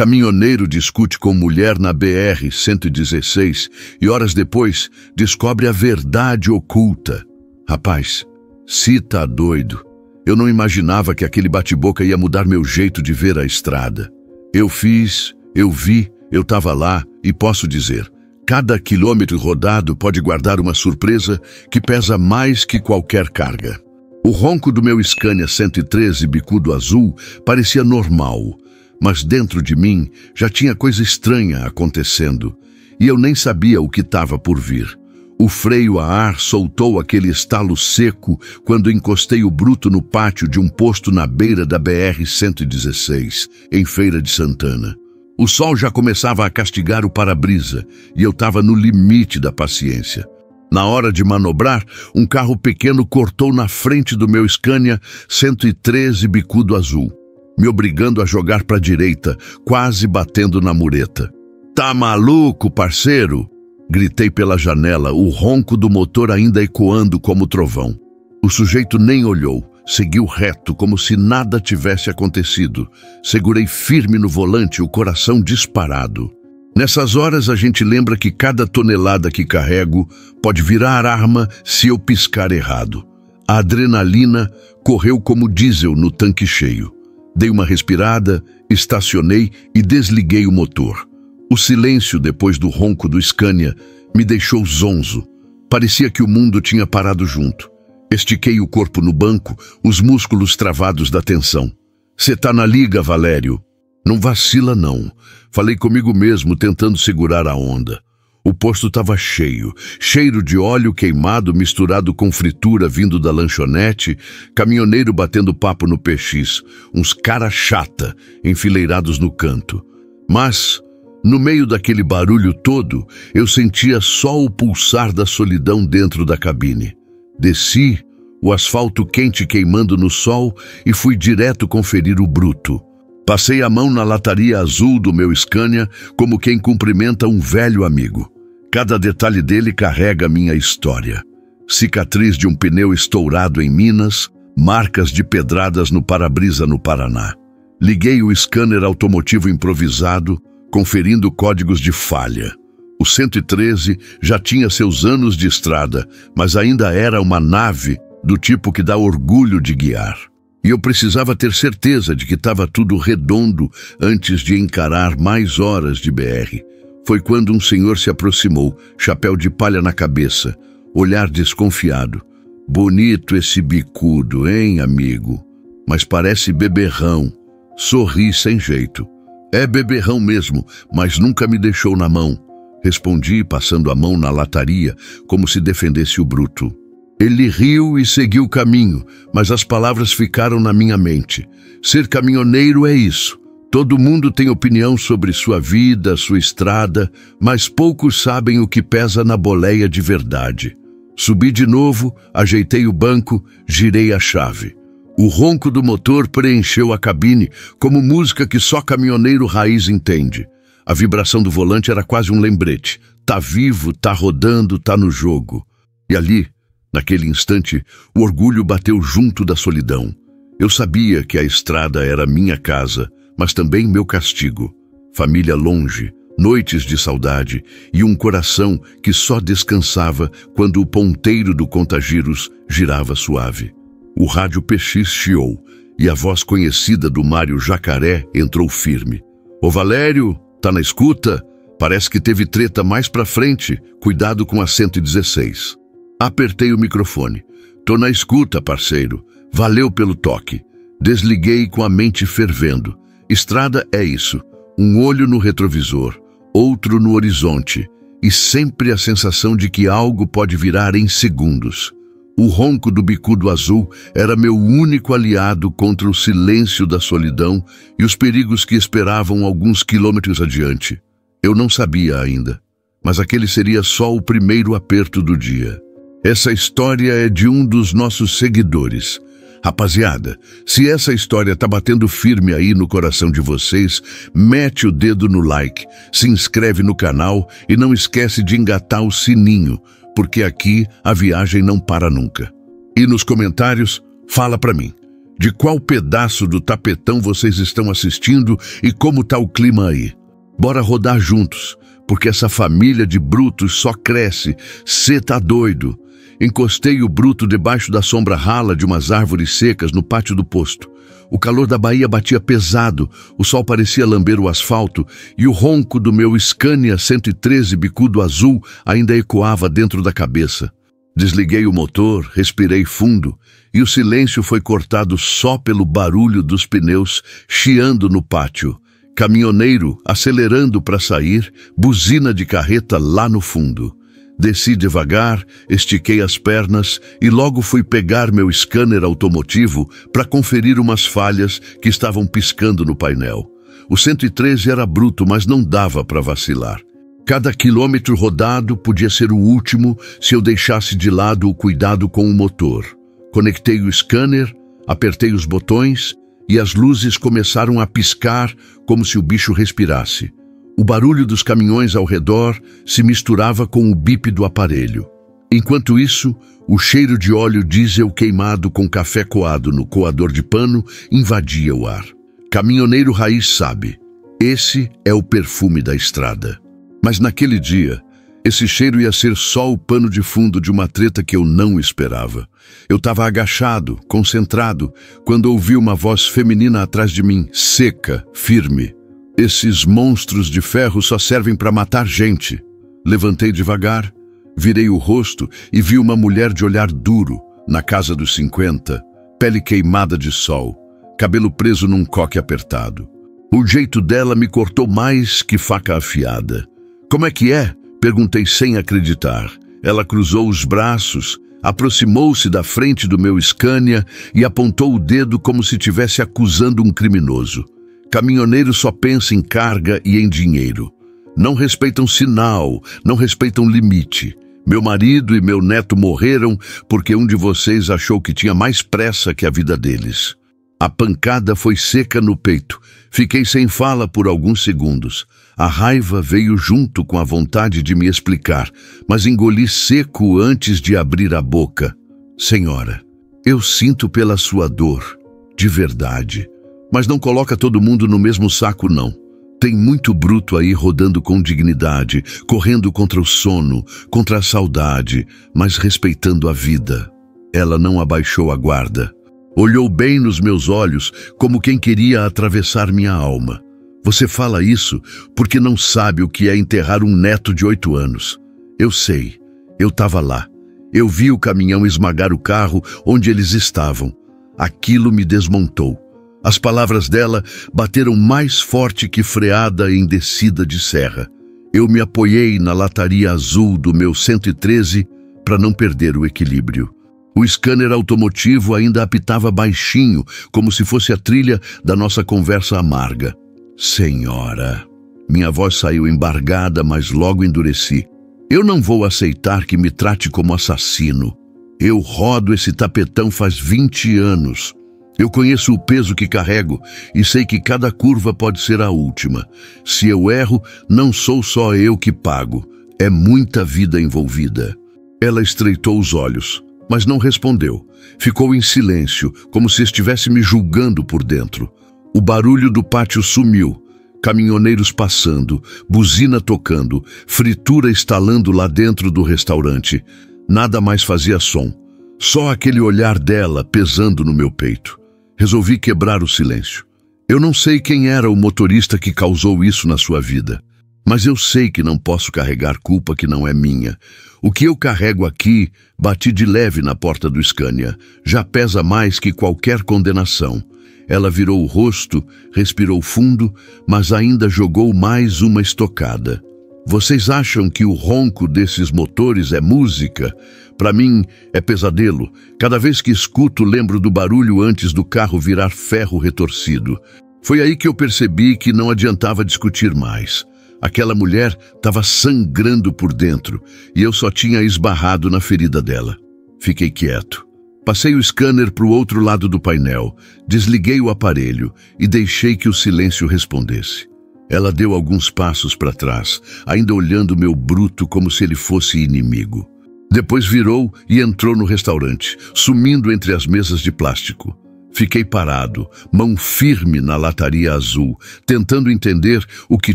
Caminhoneiro discute com mulher na BR-116 e horas depois descobre a verdade oculta. Rapaz, se tá doido. Eu não imaginava que aquele bate-boca ia mudar meu jeito de ver a estrada. Eu fiz, eu vi, eu tava lá e posso dizer, cada quilômetro rodado pode guardar uma surpresa que pesa mais que qualquer carga. O ronco do meu Scania 113 bicudo azul parecia normal, mas dentro de mim já tinha coisa estranha acontecendo, e eu nem sabia o que estava por vir. O freio a ar soltou aquele estalo seco quando encostei o bruto no pátio de um posto na beira da BR-116, em Feira de Santana. O sol já começava a castigar o para-brisa e eu estava no limite da paciência. Na hora de manobrar, um carro pequeno cortou na frente do meu Scania 113 bicudo azul, me obrigando a jogar para a direita, quase batendo na mureta. "Tá maluco, parceiro?" Gritei pela janela, o ronco do motor ainda ecoando como trovão. O sujeito nem olhou, seguiu reto como se nada tivesse acontecido. Segurei firme no volante, o coração disparado. Nessas horas a gente lembra que cada tonelada que carrego pode virar arma se eu piscar errado. A adrenalina correu como diesel no tanque cheio. Dei uma respirada, estacionei e desliguei o motor. O silêncio depois do ronco do Scania me deixou zonzo. Parecia que o mundo tinha parado junto. Estiquei o corpo no banco, os músculos travados da tensão. "Cê tá na liga, Valério." "Não vacila, não." Falei comigo mesmo, tentando segurar a onda. O posto estava cheio, cheiro de óleo queimado misturado com fritura vindo da lanchonete, caminhoneiro batendo papo no PX, uns cara chata enfileirados no canto. Mas, no meio daquele barulho todo, eu sentia só o pulsar da solidão dentro da cabine. Desci, o asfalto quente queimando no sol, e fui direto conferir o bruto. Passei a mão na lataria azul do meu Scania como quem cumprimenta um velho amigo. Cada detalhe dele carrega minha história. Cicatriz de um pneu estourado em Minas, marcas de pedradas no para-brisa no Paraná. Liguei o scanner automotivo improvisado, conferindo códigos de falha. O 113 já tinha seus anos de estrada, mas ainda era uma nave do tipo que dá orgulho de guiar. E eu precisava ter certeza de que estava tudo redondo antes de encarar mais horas de BR. Foi quando um senhor se aproximou, chapéu de palha na cabeça, olhar desconfiado. "Bonito esse bicudo, hein, amigo? Mas parece beberrão." Sorri sem jeito. "É beberrão mesmo, mas nunca me deixou na mão." Respondi, passando a mão na lataria, como se defendesse o bruto. Ele riu e seguiu o caminho, mas as palavras ficaram na minha mente. Ser caminhoneiro é isso. Todo mundo tem opinião sobre sua vida, sua estrada, mas poucos sabem o que pesa na boleia de verdade. Subi de novo, ajeitei o banco, girei a chave. O ronco do motor preencheu a cabine como música que só caminhoneiro raiz entende. A vibração do volante era quase um lembrete. Tá vivo, tá rodando, tá no jogo. E ali, naquele instante, o orgulho bateu junto da solidão. Eu sabia que a estrada era minha casa, mas também meu castigo. Família longe, noites de saudade e um coração que só descansava quando o ponteiro do contagiros girava suave. O rádio PX chiou e a voz conhecida do Mário Jacaré entrou firme. "Ô Valério, tá na escuta? Parece que teve treta mais pra frente. Cuidado com a 116. Apertei o microfone. "Tô na escuta, parceiro. Valeu pelo toque." Desliguei com a mente fervendo. Estrada é isso. Um olho no retrovisor, outro no horizonte, e sempre a sensação de que algo pode virar em segundos. O ronco do bicudo azul era meu único aliado contra o silêncio da solidão e os perigos que esperavam alguns quilômetros adiante. Eu não sabia ainda, mas aquele seria só o primeiro aperto do dia. Essa história é de um dos nossos seguidores. Rapaziada, se essa história tá batendo firme aí no coração de vocês, mete o dedo no like, se inscreve no canal e não esquece de engatar o sininho, porque aqui a viagem não para nunca. E nos comentários, fala pra mim. De qual pedaço do tapetão vocês estão assistindo e como tá o clima aí? Bora rodar juntos, porque essa família de brutos só cresce. Cê tá doido. Encostei o bruto debaixo da sombra rala de umas árvores secas no pátio do posto. O calor da Bahia batia pesado, o sol parecia lamber o asfalto e o ronco do meu Scania 113 bicudo azul ainda ecoava dentro da cabeça. Desliguei o motor, respirei fundo e o silêncio foi cortado só pelo barulho dos pneus chiando no pátio. Caminhoneiro acelerando para sair, buzina de carreta lá no fundo. Desci devagar, estiquei as pernas e logo fui pegar meu scanner automotivo para conferir umas falhas que estavam piscando no painel. O 113 era bruto, mas não dava para vacilar. Cada quilômetro rodado podia ser o último se eu deixasse de lado o cuidado com o motor. Conectei o scanner, apertei os botões e as luzes começaram a piscar como se o bicho respirasse. O barulho dos caminhões ao redor se misturava com o bip do aparelho. Enquanto isso, o cheiro de óleo diesel queimado com café coado no coador de pano invadia o ar. Caminhoneiro raiz sabe, esse é o perfume da estrada. Mas naquele dia, esse cheiro ia ser só o pano de fundo de uma treta que eu não esperava. Eu estava agachado, concentrado, quando ouvi uma voz feminina atrás de mim, seca, firme. Esses monstros de ferro só servem para matar gente. Levantei devagar, virei o rosto e vi uma mulher de olhar duro, na casa dos 50, pele queimada de sol, cabelo preso num coque apertado. O jeito dela me cortou mais que faca afiada. Como é que é? Perguntei sem acreditar. Ela cruzou os braços, aproximou-se da frente do meu Scania e apontou o dedo como se estivesse acusando um criminoso. Caminhoneiro só pensa em carga e em dinheiro. Não respeitam sinal, não respeitam limite. Meu marido e meu neto morreram porque um de vocês achou que tinha mais pressa que a vida deles. A pancada foi seca no peito. Fiquei sem fala por alguns segundos. A raiva veio junto com a vontade de me explicar, mas engoli seco antes de abrir a boca. Senhora, eu sinto pela sua dor, de verdade. Mas não coloca todo mundo no mesmo saco, não. Tem muito bruto aí rodando com dignidade, correndo contra o sono, contra a saudade, mas respeitando a vida. Ela não abaixou a guarda. Olhou bem nos meus olhos, como quem queria atravessar minha alma. Você fala isso porque não sabe o que é enterrar um neto de 8 anos. Eu sei, eu estava lá. Eu vi o caminhão esmagar o carro onde eles estavam. Aquilo me desmontou. As palavras dela bateram mais forte que freada em descida de serra. Eu me apoiei na lataria azul do meu 113 para não perder o equilíbrio. O scanner automotivo ainda apitava baixinho, como se fosse a trilha da nossa conversa amarga. Senhora, minha voz saiu embargada, mas logo endureci. Eu não vou aceitar que me trate como assassino. Eu rodo esse tapetão faz 20 anos. Eu conheço o peso que carrego e sei que cada curva pode ser a última. Se eu erro, não sou só eu que pago. É muita vida envolvida. Ela estreitou os olhos, mas não respondeu. Ficou em silêncio, como se estivesse me julgando por dentro. O barulho do pátio sumiu. Caminhoneiros passando, buzina tocando, fritura estalando lá dentro do restaurante. Nada mais fazia som. Só aquele olhar dela pesando no meu peito. Resolvi quebrar o silêncio. Eu não sei quem era o motorista que causou isso na sua vida, mas eu sei que não posso carregar culpa que não é minha. O que eu carrego aqui, bati de leve na porta do Scania, já pesa mais que qualquer condenação. Ela virou o rosto, respirou fundo, mas ainda jogou mais uma estocada. Vocês acham que o ronco desses motores é música? Para mim, é pesadelo. Cada vez que escuto, lembro do barulho antes do carro virar ferro retorcido. Foi aí que eu percebi que não adiantava discutir mais. Aquela mulher estava sangrando por dentro e eu só tinha esbarrado na ferida dela. Fiquei quieto. Passei o scanner para o outro lado do painel, desliguei o aparelho e deixei que o silêncio respondesse. Ela deu alguns passos para trás, ainda olhando meu bruto como se ele fosse inimigo. Depois virou e entrou no restaurante, sumindo entre as mesas de plástico. Fiquei parado, mão firme na lataria azul, tentando entender o que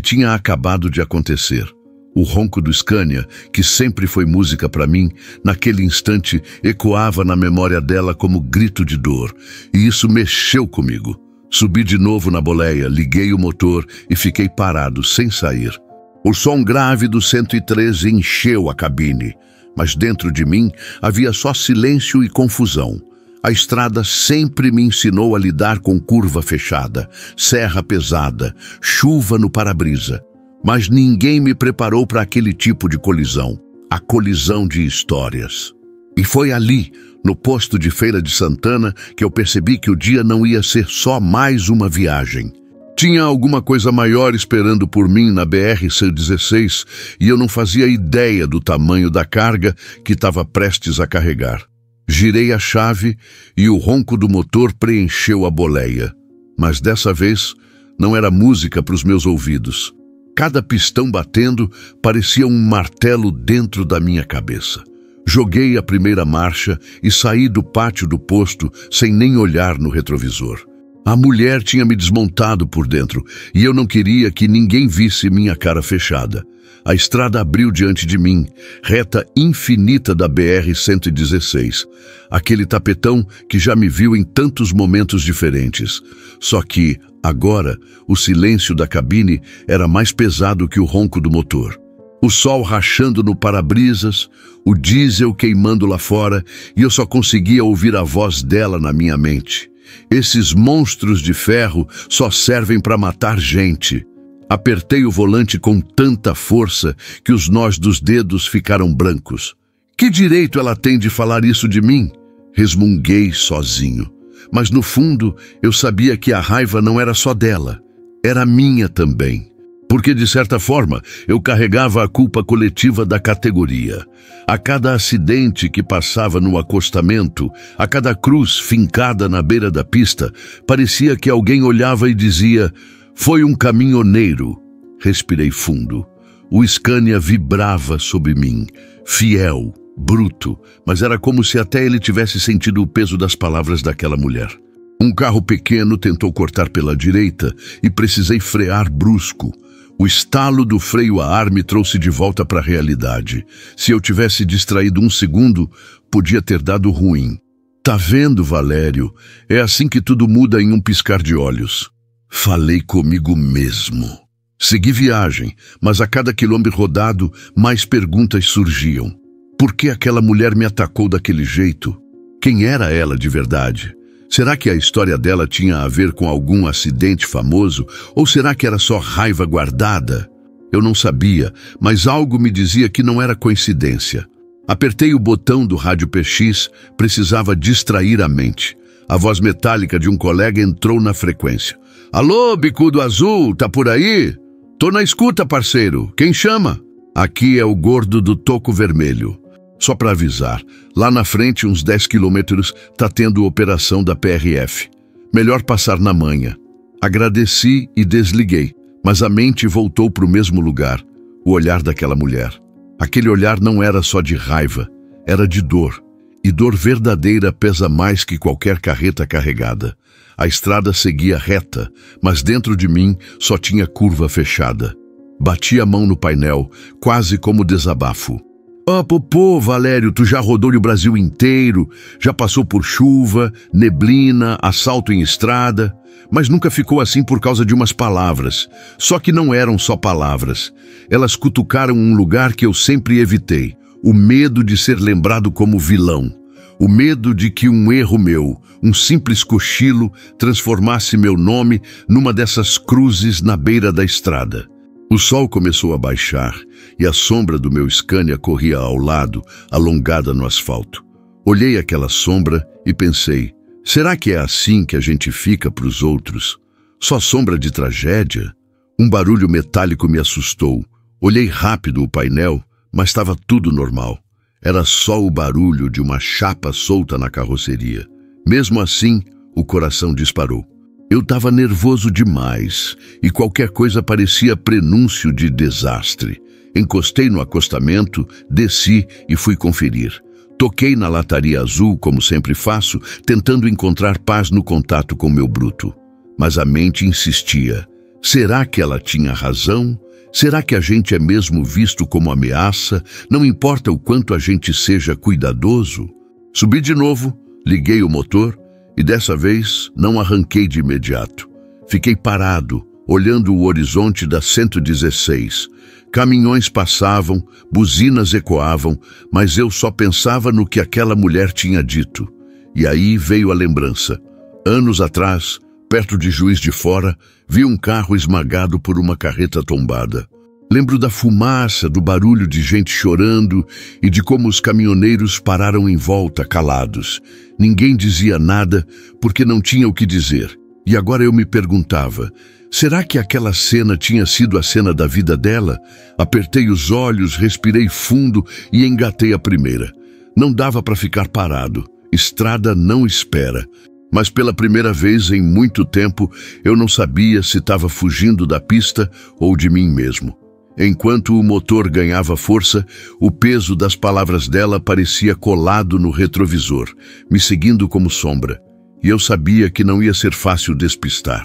tinha acabado de acontecer. O ronco do Scania, que sempre foi música para mim, naquele instante ecoava na memória dela como grito de dor, e isso mexeu comigo. Subi de novo na boleia, liguei o motor e fiquei parado, sem sair. O som grave do 113 encheu a cabine, mas dentro de mim havia só silêncio e confusão. A estrada sempre me ensinou a lidar com curva fechada, serra pesada, chuva no para-brisa. Mas ninguém me preparou para aquele tipo de colisão, a colisão de histórias. E foi ali, no posto de Feira de Santana, que eu percebi que o dia não ia ser só mais uma viagem. Tinha alguma coisa maior esperando por mim na BR-116 e eu não fazia ideia do tamanho da carga que estava prestes a carregar. Girei a chave e o ronco do motor preencheu a boleia. Mas dessa vez não era música para os meus ouvidos. Cada pistão batendo parecia um martelo dentro da minha cabeça. Joguei a primeira marcha e saí do pátio do posto sem nem olhar no retrovisor. A mulher tinha me desmontado por dentro e eu não queria que ninguém visse minha cara fechada. A estrada abriu diante de mim, reta infinita da BR-116. Aquele tapetão que já me viu em tantos momentos diferentes. Só que, agora, o silêncio da cabine era mais pesado que o ronco do motor. O sol rachando no para-brisas, o diesel queimando lá fora, e eu só conseguia ouvir a voz dela na minha mente. Esses monstros de ferro só servem para matar gente. Apertei o volante com tanta força que os nós dos dedos ficaram brancos. Que direito ela tem de falar isso de mim? Resmunguei sozinho. Mas no fundo eu sabia que a raiva não era só dela, era minha também. Porque de certa forma eu carregava a culpa coletiva da categoria. A cada acidente que passava no acostamento, a cada cruz fincada na beira da pista, parecia que alguém olhava e dizia: "Foi um caminhoneiro." Respirei fundo. O Scania vibrava sob mim, fiel, bruto, mas era como se até ele tivesse sentido o peso das palavras daquela mulher. Um carro pequeno tentou cortar pela direita e precisei frear brusco. O estalo do freio a ar me trouxe de volta para a realidade. Se eu tivesse distraído um segundo, podia ter dado ruim. Tá vendo, Valério? É assim que tudo muda em um piscar de olhos. Falei comigo mesmo. Segui viagem, mas a cada quilômetro rodado, mais perguntas surgiam. Por que aquela mulher me atacou daquele jeito? Quem era ela de verdade? Será que a história dela tinha a ver com algum acidente famoso? Ou será que era só raiva guardada? Eu não sabia, mas algo me dizia que não era coincidência. Apertei o botão do rádio PX, precisava distrair a mente. A voz metálica de um colega entrou na frequência. "Alô, bicudo azul, tá por aí? Tô na escuta, parceiro. Quem chama?" "Aqui é o gordo do toco vermelho. Só para avisar, lá na frente, uns 10 quilômetros, tá tendo operação da PRF. Melhor passar na manhã." Agradeci e desliguei, mas a mente voltou para o mesmo lugar, o olhar daquela mulher. Aquele olhar não era só de raiva, era de dor. E dor verdadeira pesa mais que qualquer carreta carregada. A estrada seguia reta, mas dentro de mim só tinha curva fechada. Bati a mão no painel, quase como desabafo. "Ah, popô, Valério, tu já rodou o Brasil inteiro, já passou por chuva, neblina, assalto em estrada, mas nunca ficou assim por causa de umas palavras. Só que não eram só palavras. Elas cutucaram um lugar que eu sempre evitei, o medo de ser lembrado como vilão. O medo de que um erro meu, um simples cochilo, transformasse meu nome numa dessas cruzes na beira da estrada." O sol começou a baixar e a sombra do meu Scania corria ao lado, alongada no asfalto. Olhei aquela sombra e pensei, será que é assim que a gente fica para os outros? Só sombra de tragédia? Um barulho metálico me assustou. Olhei rápido o painel, mas estava tudo normal. Era só o barulho de uma chapa solta na carroceria. Mesmo assim, o coração disparou. Eu estava nervoso demais e qualquer coisa parecia prenúncio de desastre. Encostei no acostamento, desci e fui conferir. Toquei na lataria azul, como sempre faço, tentando encontrar paz no contato com meu bruto. Mas a mente insistia. Será que ela tinha razão? Será que a gente é mesmo visto como ameaça? Não importa o quanto a gente seja cuidadoso? Subi de novo, liguei o motor e dessa vez não arranquei de imediato. Fiquei parado, olhando o horizonte da 116. Caminhões passavam, buzinas ecoavam, mas eu só pensava no que aquela mulher tinha dito. E aí veio a lembrança. Anos atrás, perto de Juiz de Fora, vi um carro esmagado por uma carreta tombada. Lembro da fumaça, do barulho de gente chorando e de como os caminhoneiros pararam em volta, calados. Ninguém dizia nada porque não tinha o que dizer. E agora eu me perguntava, será que aquela cena tinha sido a cena da vida dela? Apertei os olhos, respirei fundo e engatei a primeira. Não dava para ficar parado. Estrada não espera. Mas pela primeira vez em muito tempo, eu não sabia se estava fugindo da pista ou de mim mesmo. Enquanto o motor ganhava força, o peso das palavras dela parecia colado no retrovisor, me seguindo como sombra. E eu sabia que não ia ser fácil despistar.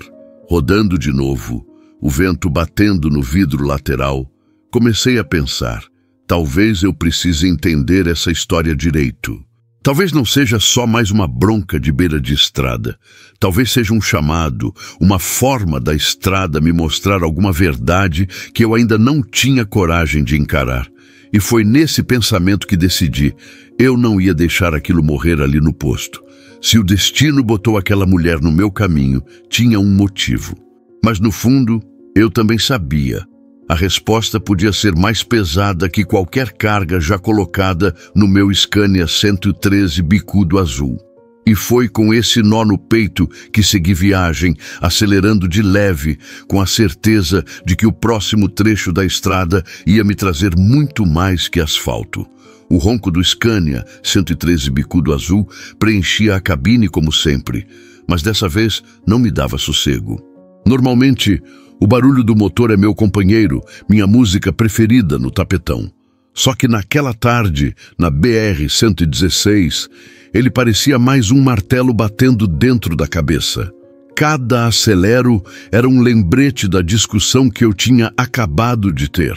Rodando de novo, o vento batendo no vidro lateral, comecei a pensar, talvez eu precise entender essa história direito. Talvez não seja só mais uma bronca de beira de estrada. Talvez seja um chamado, uma forma da estrada me mostrar alguma verdade que eu ainda não tinha coragem de encarar. E foi nesse pensamento que decidi, eu não ia deixar aquilo morrer ali no posto. Se o destino botou aquela mulher no meu caminho, tinha um motivo. Mas no fundo, eu também sabia. A resposta podia ser mais pesada que qualquer carga já colocada no meu Scania 113 bicudo azul. E foi com esse nó no peito que segui viagem, acelerando de leve, com a certeza de que o próximo trecho da estrada ia me trazer muito mais que asfalto. O ronco do Scania 113 bicudo azul preenchia a cabine como sempre, mas dessa vez não me dava sossego. Normalmente, o barulho do motor é meu companheiro, minha música preferida no tapetão. Só que naquela tarde, na BR-116, ele parecia mais um martelo batendo dentro da cabeça. Cada acelero era um lembrete da discussão que eu tinha acabado de ter.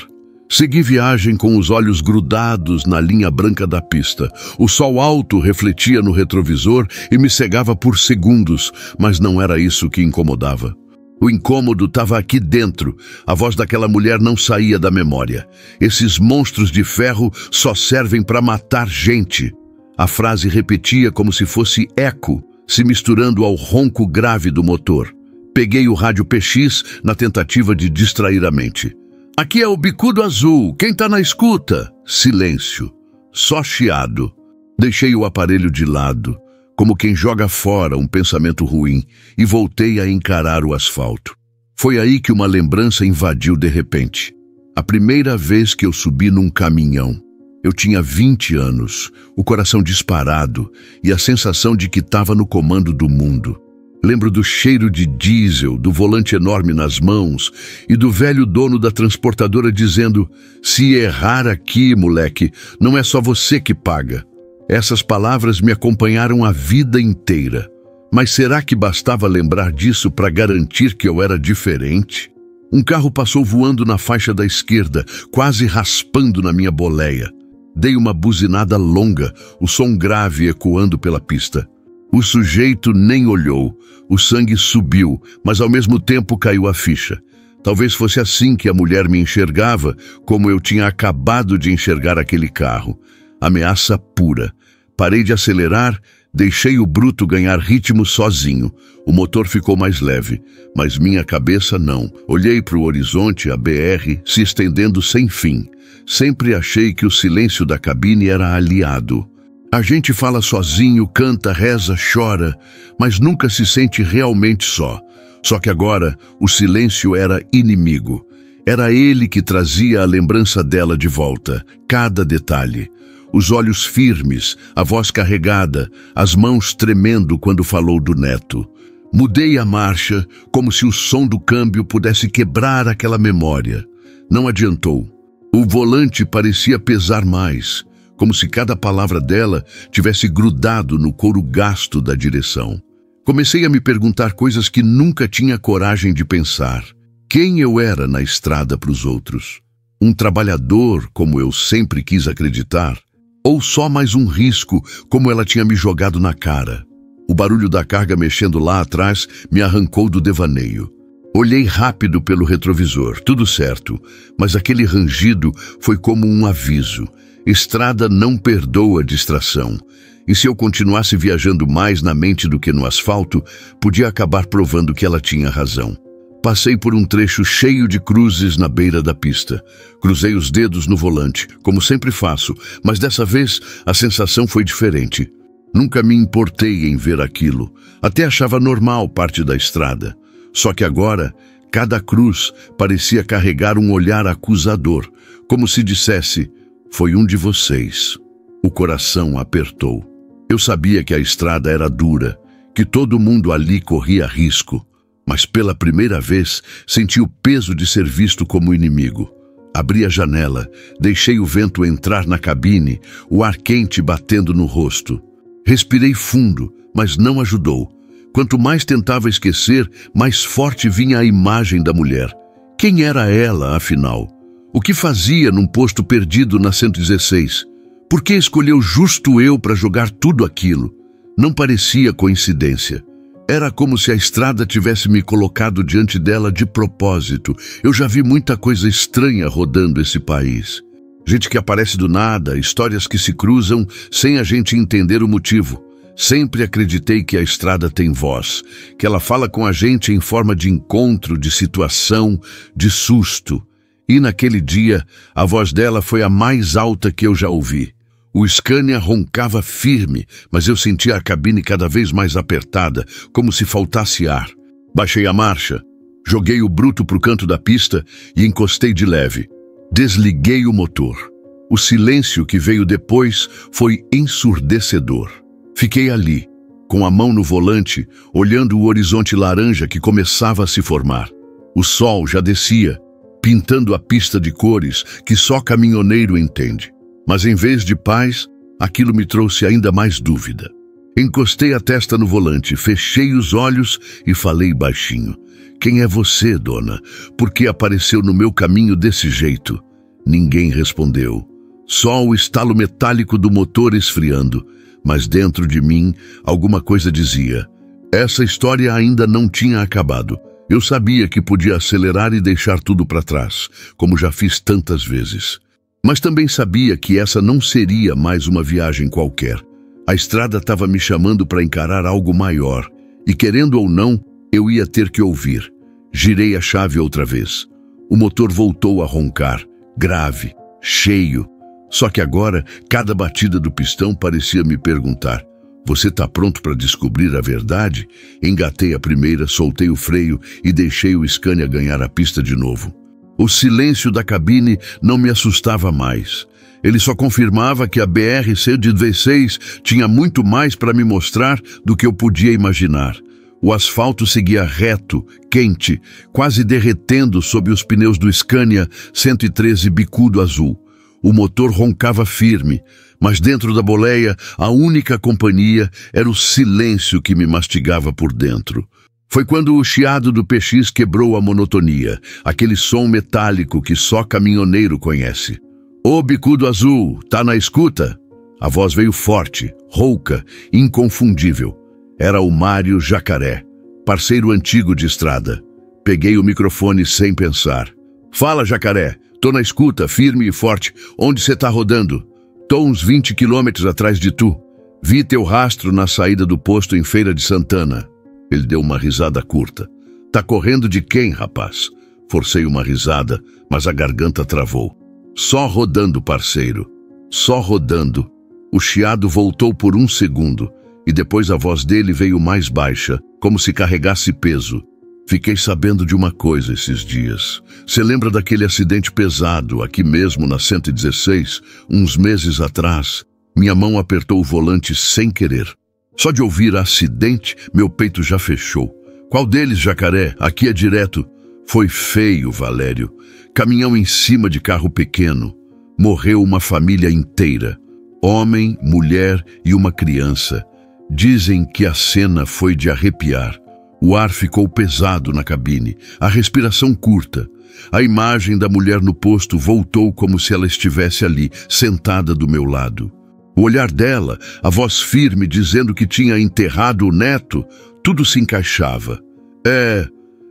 Segui viagem com os olhos grudados na linha branca da pista. O sol alto refletia no retrovisor e me cegava por segundos, mas não era isso que incomodava. O incômodo estava aqui dentro. A voz daquela mulher não saía da memória. Esses monstros de ferro só servem para matar gente. A frase repetia como se fosse eco, se misturando ao ronco grave do motor. Peguei o rádio PX na tentativa de distrair a mente. Aqui é o bicudo azul, quem tá na escuta? Silêncio, só chiado. Deixei o aparelho de lado, como quem joga fora um pensamento ruim, e voltei a encarar o asfalto. Foi aí que uma lembrança invadiu de repente. A primeira vez que eu subi num caminhão. Eu tinha 20 anos, o coração disparado e a sensação de que estava no comando do mundo. Lembro do cheiro de diesel, do volante enorme nas mãos e do velho dono da transportadora dizendo: "Se errar aqui, moleque, não é só você que paga." Essas palavras me acompanharam a vida inteira. Mas será que bastava lembrar disso para garantir que eu era diferente? Um carro passou voando na faixa da esquerda, quase raspando na minha boleia. Dei uma buzinada longa, o som grave ecoando pela pista. O sujeito nem olhou. O sangue subiu, mas ao mesmo tempo caiu a ficha. Talvez fosse assim que a mulher me enxergava, como eu tinha acabado de enxergar aquele carro. Ameaça pura. Parei de acelerar, deixei o bruto ganhar ritmo sozinho. O motor ficou mais leve, mas minha cabeça não. Olhei para o horizonte, a BR se estendendo sem fim. Sempre achei que o silêncio da cabine era aliado. A gente fala sozinho, canta, reza, chora, mas nunca se sente realmente só. Só que agora o silêncio era inimigo. Era ele que trazia a lembrança dela de volta, cada detalhe. Os olhos firmes, a voz carregada, as mãos tremendo quando falou do neto. Mudei a marcha, como se o som do câmbio pudesse quebrar aquela memória. Não adiantou. O volante parecia pesar mais. como se cada palavra dela tivesse grudado no couro gasto da direção. Comecei a me perguntar coisas que nunca tinha coragem de pensar. Quem eu era na estrada para os outros? Um trabalhador, como eu sempre quis acreditar? Ou só mais um risco, como ela tinha me jogado na cara? O barulho da carga mexendo lá atrás me arrancou do devaneio. Olhei rápido pelo retrovisor, tudo certo, mas aquele rangido foi como um aviso. Estrada não perdoa distração. E se eu continuasse viajando mais na mente do que no asfalto, podia acabar provando que ela tinha razão. Passei por um trecho cheio de cruzes na beira da pista. Cruzei os dedos no volante, como sempre faço, mas dessa vez a sensação foi diferente. Nunca me importei em ver aquilo. Até achava normal parte da estrada. Só que agora, cada cruz parecia carregar um olhar acusador, como se dissesse, foi um de vocês. O coração apertou. Eu sabia que a estrada era dura, que todo mundo ali corria risco, mas pela primeira vez senti o peso de ser visto como inimigo. Abri a janela, deixei o vento entrar na cabine, o ar quente batendo no rosto. Respirei fundo, mas não ajudou. Quanto mais tentava esquecer, mais forte vinha a imagem da mulher. Quem era ela, afinal? O que fazia num posto perdido na 116? Por que escolheu justo eu para jogar tudo aquilo? Não parecia coincidência. Era como se a estrada tivesse me colocado diante dela de propósito. Eu já vi muita coisa estranha rodando esse país. Gente que aparece do nada, histórias que se cruzam sem a gente entender o motivo. Sempre acreditei que a estrada tem voz, que ela fala com a gente em forma de encontro, de situação, de susto. E naquele dia, a voz dela foi a mais alta que eu já ouvi. O Scania roncava firme, mas eu sentia a cabine cada vez mais apertada, como se faltasse ar. Baixei a marcha, joguei o bruto para o canto da pista e encostei de leve. Desliguei o motor. O silêncio que veio depois foi ensurdecedor. Fiquei ali, com a mão no volante, olhando o horizonte laranja que começava a se formar. O sol já descia, pintando a pista de cores que só caminhoneiro entende. Mas em vez de paz, aquilo me trouxe ainda mais dúvida. Encostei a testa no volante, fechei os olhos e falei baixinho. Quem é você, dona? Por que apareceu no meu caminho desse jeito? Ninguém respondeu. Só o estalo metálico do motor esfriando. Mas dentro de mim, alguma coisa dizia. Essa história ainda não tinha acabado. Eu sabia que podia acelerar e deixar tudo para trás, como já fiz tantas vezes. Mas também sabia que essa não seria mais uma viagem qualquer. A estrada estava me chamando para encarar algo maior. E querendo ou não, eu ia ter que ouvir. Girei a chave outra vez. O motor voltou a roncar, grave, cheio. Só que agora, cada batida do pistão parecia me perguntar: você está pronto para descobrir a verdade? Engatei a primeira, soltei o freio e deixei o Scania ganhar a pista de novo. O silêncio da cabine não me assustava mais. Ele só confirmava que a BR-116 tinha muito mais para me mostrar do que eu podia imaginar. O asfalto seguia reto, quente, quase derretendo sob os pneus do Scania 113 bicudo azul. O motor roncava firme, mas dentro da boleia, a única companhia era o silêncio que me mastigava por dentro. Foi quando o chiado do PX quebrou a monotonia, aquele som metálico que só caminhoneiro conhece. Ô bicudo azul, tá na escuta? A voz veio forte, rouca, inconfundível. Era o Mário Jacaré, parceiro antigo de estrada. Peguei o microfone sem pensar. Fala, Jacaré, tô na escuta, firme e forte. Onde você tá rodando? Tô uns 20 quilômetros atrás de tu. Vi teu rastro na saída do posto em Feira de Santana. Ele deu uma risada curta. Tá correndo de quem, rapaz? Forcei uma risada, mas a garganta travou. Só rodando, parceiro. Só rodando. O chiado voltou por um segundo. E depois a voz dele veio mais baixa, como se carregasse peso. Fiquei sabendo de uma coisa esses dias. Você lembra daquele acidente pesado, aqui mesmo na 116, uns meses atrás? Minha mão apertou o volante sem querer. Só de ouvir acidente, meu peito já fechou. Qual deles, Jacaré? Aqui é direto. Foi feio, Valério. Caminhão em cima de carro pequeno. Morreu uma família inteira. homem, mulher e uma criança. Dizem que a cena foi de arrepiar. O ar ficou pesado na cabine, a respiração curta. A imagem da mulher no posto voltou como se ela estivesse ali, sentada do meu lado. O olhar dela, a voz firme dizendo que tinha enterrado o neto, tudo se encaixava.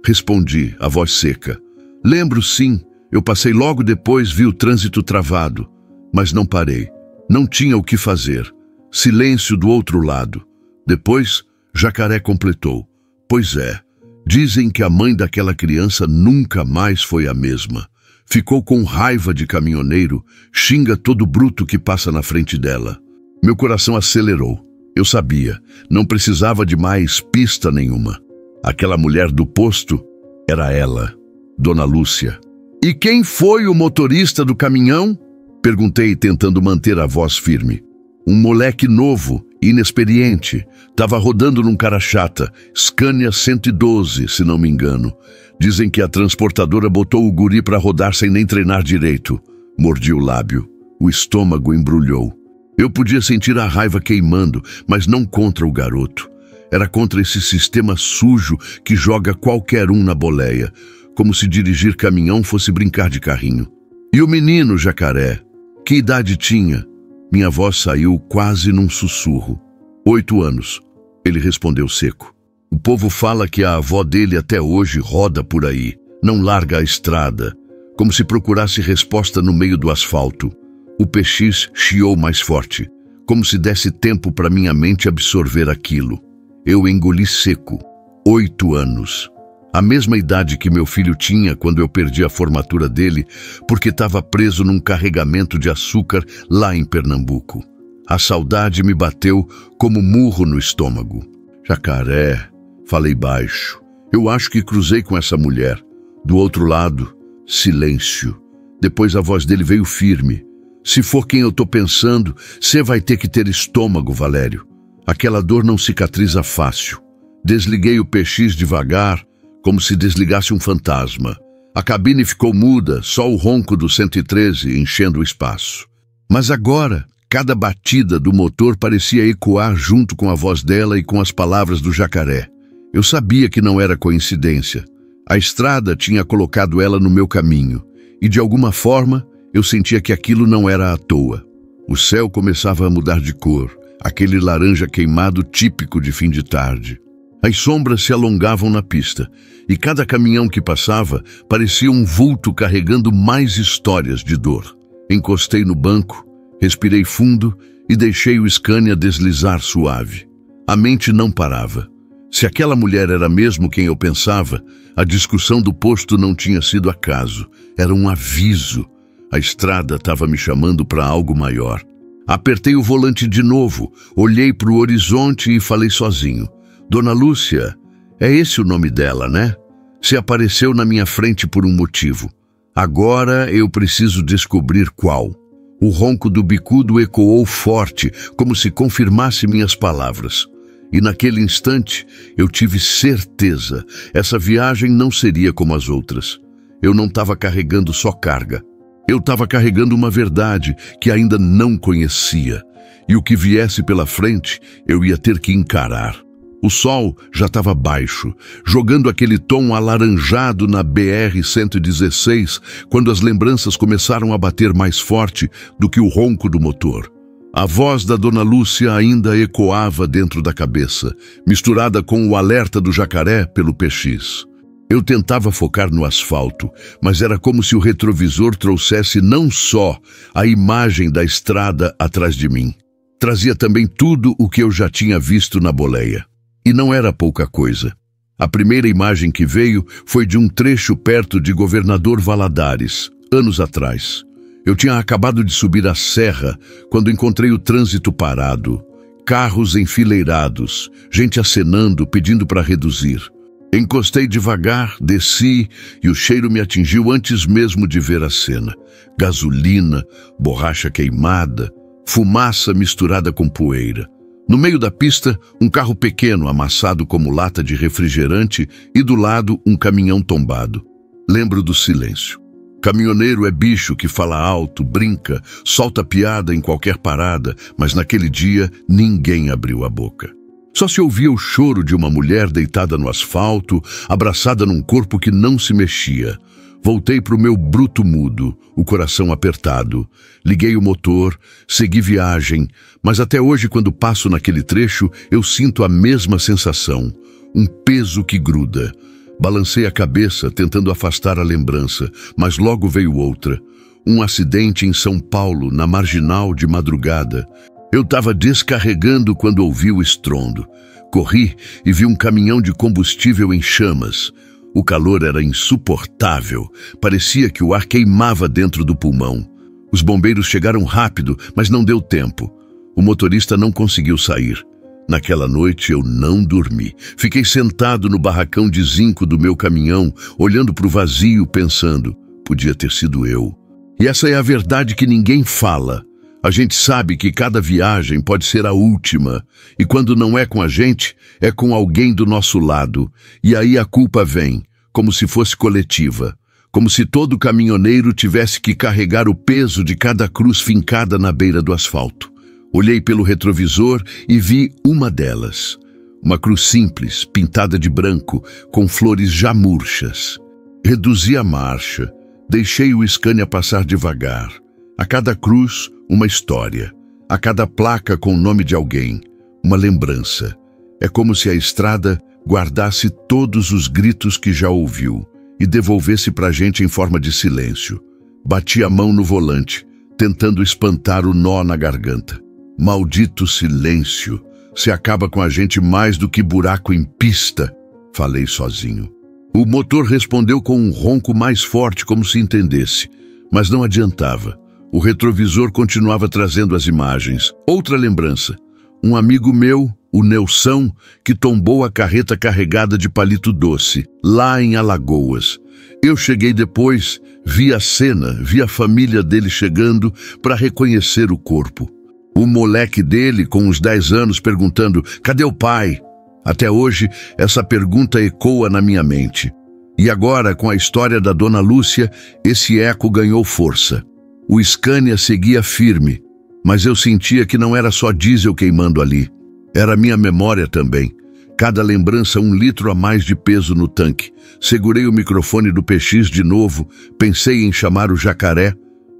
Respondi, a voz seca. Lembro sim, eu passei logo depois, vi o trânsito travado. Mas não parei, não tinha o que fazer. Silêncio do outro lado. Depois, Jacaré completou. Pois é, dizem que a mãe daquela criança nunca mais foi a mesma. Ficou com raiva de caminhoneiro, xinga todo bruto que passa na frente dela. Meu coração acelerou. Eu sabia, não precisava de mais pista nenhuma. Aquela mulher do posto era ela, Dona Lúcia. E quem foi o motorista do caminhão? Perguntei, tentando manter a voz firme. Um moleque novo, inexperiente, estava rodando num cara chata, Scania 112, se não me engano. Dizem que a transportadora botou o guri para rodar sem nem treinar direito. Mordi o lábio. O estômago embrulhou. Eu podia sentir a raiva queimando, mas não contra o garoto. Era contra esse sistema sujo que joga qualquer um na boleia, como se dirigir caminhão fosse brincar de carrinho. E o menino, Jacaré? Que idade tinha? Minha voz saiu quase num sussurro. 8 anos, ele respondeu seco. O povo fala que a avó dele até hoje roda por aí, não larga a estrada, como se procurasse resposta no meio do asfalto. O PX chiou mais forte, como se desse tempo para minha mente absorver aquilo. Eu engoli seco. 8 anos. A mesma idade que meu filho tinha quando eu perdi a formatura dele, porque estava preso num carregamento de açúcar lá em Pernambuco. A saudade me bateu como murro no estômago. Jacaré, falei baixo. Eu acho que cruzei com essa mulher. Do outro lado, silêncio. Depois a voz dele veio firme. Se for quem eu tô pensando, você vai ter que ter estômago, Valério. Aquela dor não cicatriza fácil. Desliguei o PX devagar, como se desligasse um fantasma. A cabine ficou muda, só o ronco do 113 enchendo o espaço. Mas agora, cada batida do motor parecia ecoar junto com a voz dela e com as palavras do Jacaré. Eu sabia que não era coincidência. A estrada tinha colocado ela no meu caminho, e de alguma forma eu sentia que aquilo não era à toa. O céu começava a mudar de cor, aquele laranja queimado típico de fim de tarde. As sombras se alongavam na pista, e cada caminhão que passava parecia um vulto carregando mais histórias de dor. Encostei no banco, respirei fundo e deixei o Scania deslizar suave. A mente não parava. Se aquela mulher era mesmo quem eu pensava, a discussão do posto não tinha sido acaso, era um aviso. A estrada estava me chamando para algo maior. Apertei o volante de novo, olhei para o horizonte e falei sozinho. Dona Lúcia, é esse o nome dela, né? Se apareceu na minha frente por um motivo. Agora eu preciso descobrir qual. O ronco do bicudo ecoou forte, como se confirmasse minhas palavras. E naquele instante eu tive certeza, essa viagem não seria como as outras. Eu não estava carregando só carga. Eu estava carregando uma verdade que ainda não conhecia, e o que viesse pela frente eu ia ter que encarar. O sol já estava baixo, jogando aquele tom alaranjado na BR-116, quando as lembranças começaram a bater mais forte do que o ronco do motor. A voz da Dona Lúcia ainda ecoava dentro da cabeça, misturada com o alerta do Jacaré pelo PX. Eu tentava focar no asfalto, mas era como se o retrovisor trouxesse não só a imagem da estrada atrás de mim. Trazia também tudo o que eu já tinha visto na boleia. E não era pouca coisa. A primeira imagem que veio foi de um trecho perto de Governador Valadares, anos atrás. Eu tinha acabado de subir a serra quando encontrei o trânsito parado. Carros enfileirados, gente acenando, pedindo para reduzir. Encostei devagar, desci e o cheiro me atingiu antes mesmo de ver a cena. Gasolina, borracha queimada, fumaça misturada com poeira. No meio da pista, um carro pequeno amassado como lata de refrigerante e do lado um caminhão tombado. Lembro do silêncio. Caminhoneiro é bicho que fala alto, brinca, solta piada em qualquer parada, mas naquele dia ninguém abriu a boca. Só se ouvia o choro de uma mulher deitada no asfalto, abraçada num corpo que não se mexia. Voltei para o meu bruto mudo, o coração apertado. Liguei o motor, segui viagem, mas até hoje, quando passo naquele trecho, eu sinto a mesma sensação, um peso que gruda. Balancei a cabeça, tentando afastar a lembrança, mas logo veio outra. Um acidente em São Paulo, na Marginal, de madrugada. Eu estava descarregando quando ouvi o estrondo. Corri e vi um caminhão de combustível em chamas. O calor era insuportável. Parecia que o ar queimava dentro do pulmão. Os bombeiros chegaram rápido, mas não deu tempo. O motorista não conseguiu sair. Naquela noite eu não dormi. Fiquei sentado no barracão de zinco do meu caminhão, olhando para o vazio, pensando, podia ter sido eu. E essa é a verdade que ninguém fala. A gente sabe que cada viagem pode ser a última, e quando não é com a gente, é com alguém do nosso lado. E aí a culpa vem, como se fosse coletiva, como se todo caminhoneiro tivesse que carregar o peso de cada cruz fincada na beira do asfalto. Olhei pelo retrovisor e vi uma delas. Uma cruz simples, pintada de branco, com flores já murchas. Reduzi a marcha, deixei o Scania passar devagar. A cada cruz, uma história. A cada placa com o nome de alguém, uma lembrança. É como se a estrada guardasse todos os gritos que já ouviu e devolvesse pra gente em forma de silêncio. Bati a mão no volante, tentando espantar o nó na garganta. Maldito silêncio, se acaba com a gente mais do que buraco em pista, falei sozinho. O motor respondeu com um ronco mais forte, como se entendesse, mas não adiantava. O retrovisor continuava trazendo as imagens. Outra lembrança. Um amigo meu, o Nelson, que tombou a carreta carregada de palito doce, lá em Alagoas. Eu cheguei depois, vi a cena, vi a família dele chegando para reconhecer o corpo. O moleque dele, com uns 10 anos, perguntando, cadê o pai? Até hoje, essa pergunta ecoa na minha mente. E agora, com a história da Dona Lúcia, esse eco ganhou força. O Scania seguia firme, mas eu sentia que não era só diesel queimando ali. Era minha memória também. Cada lembrança 1 litro a mais de peso no tanque. Segurei o microfone do PX de novo, pensei em chamar o jacaré,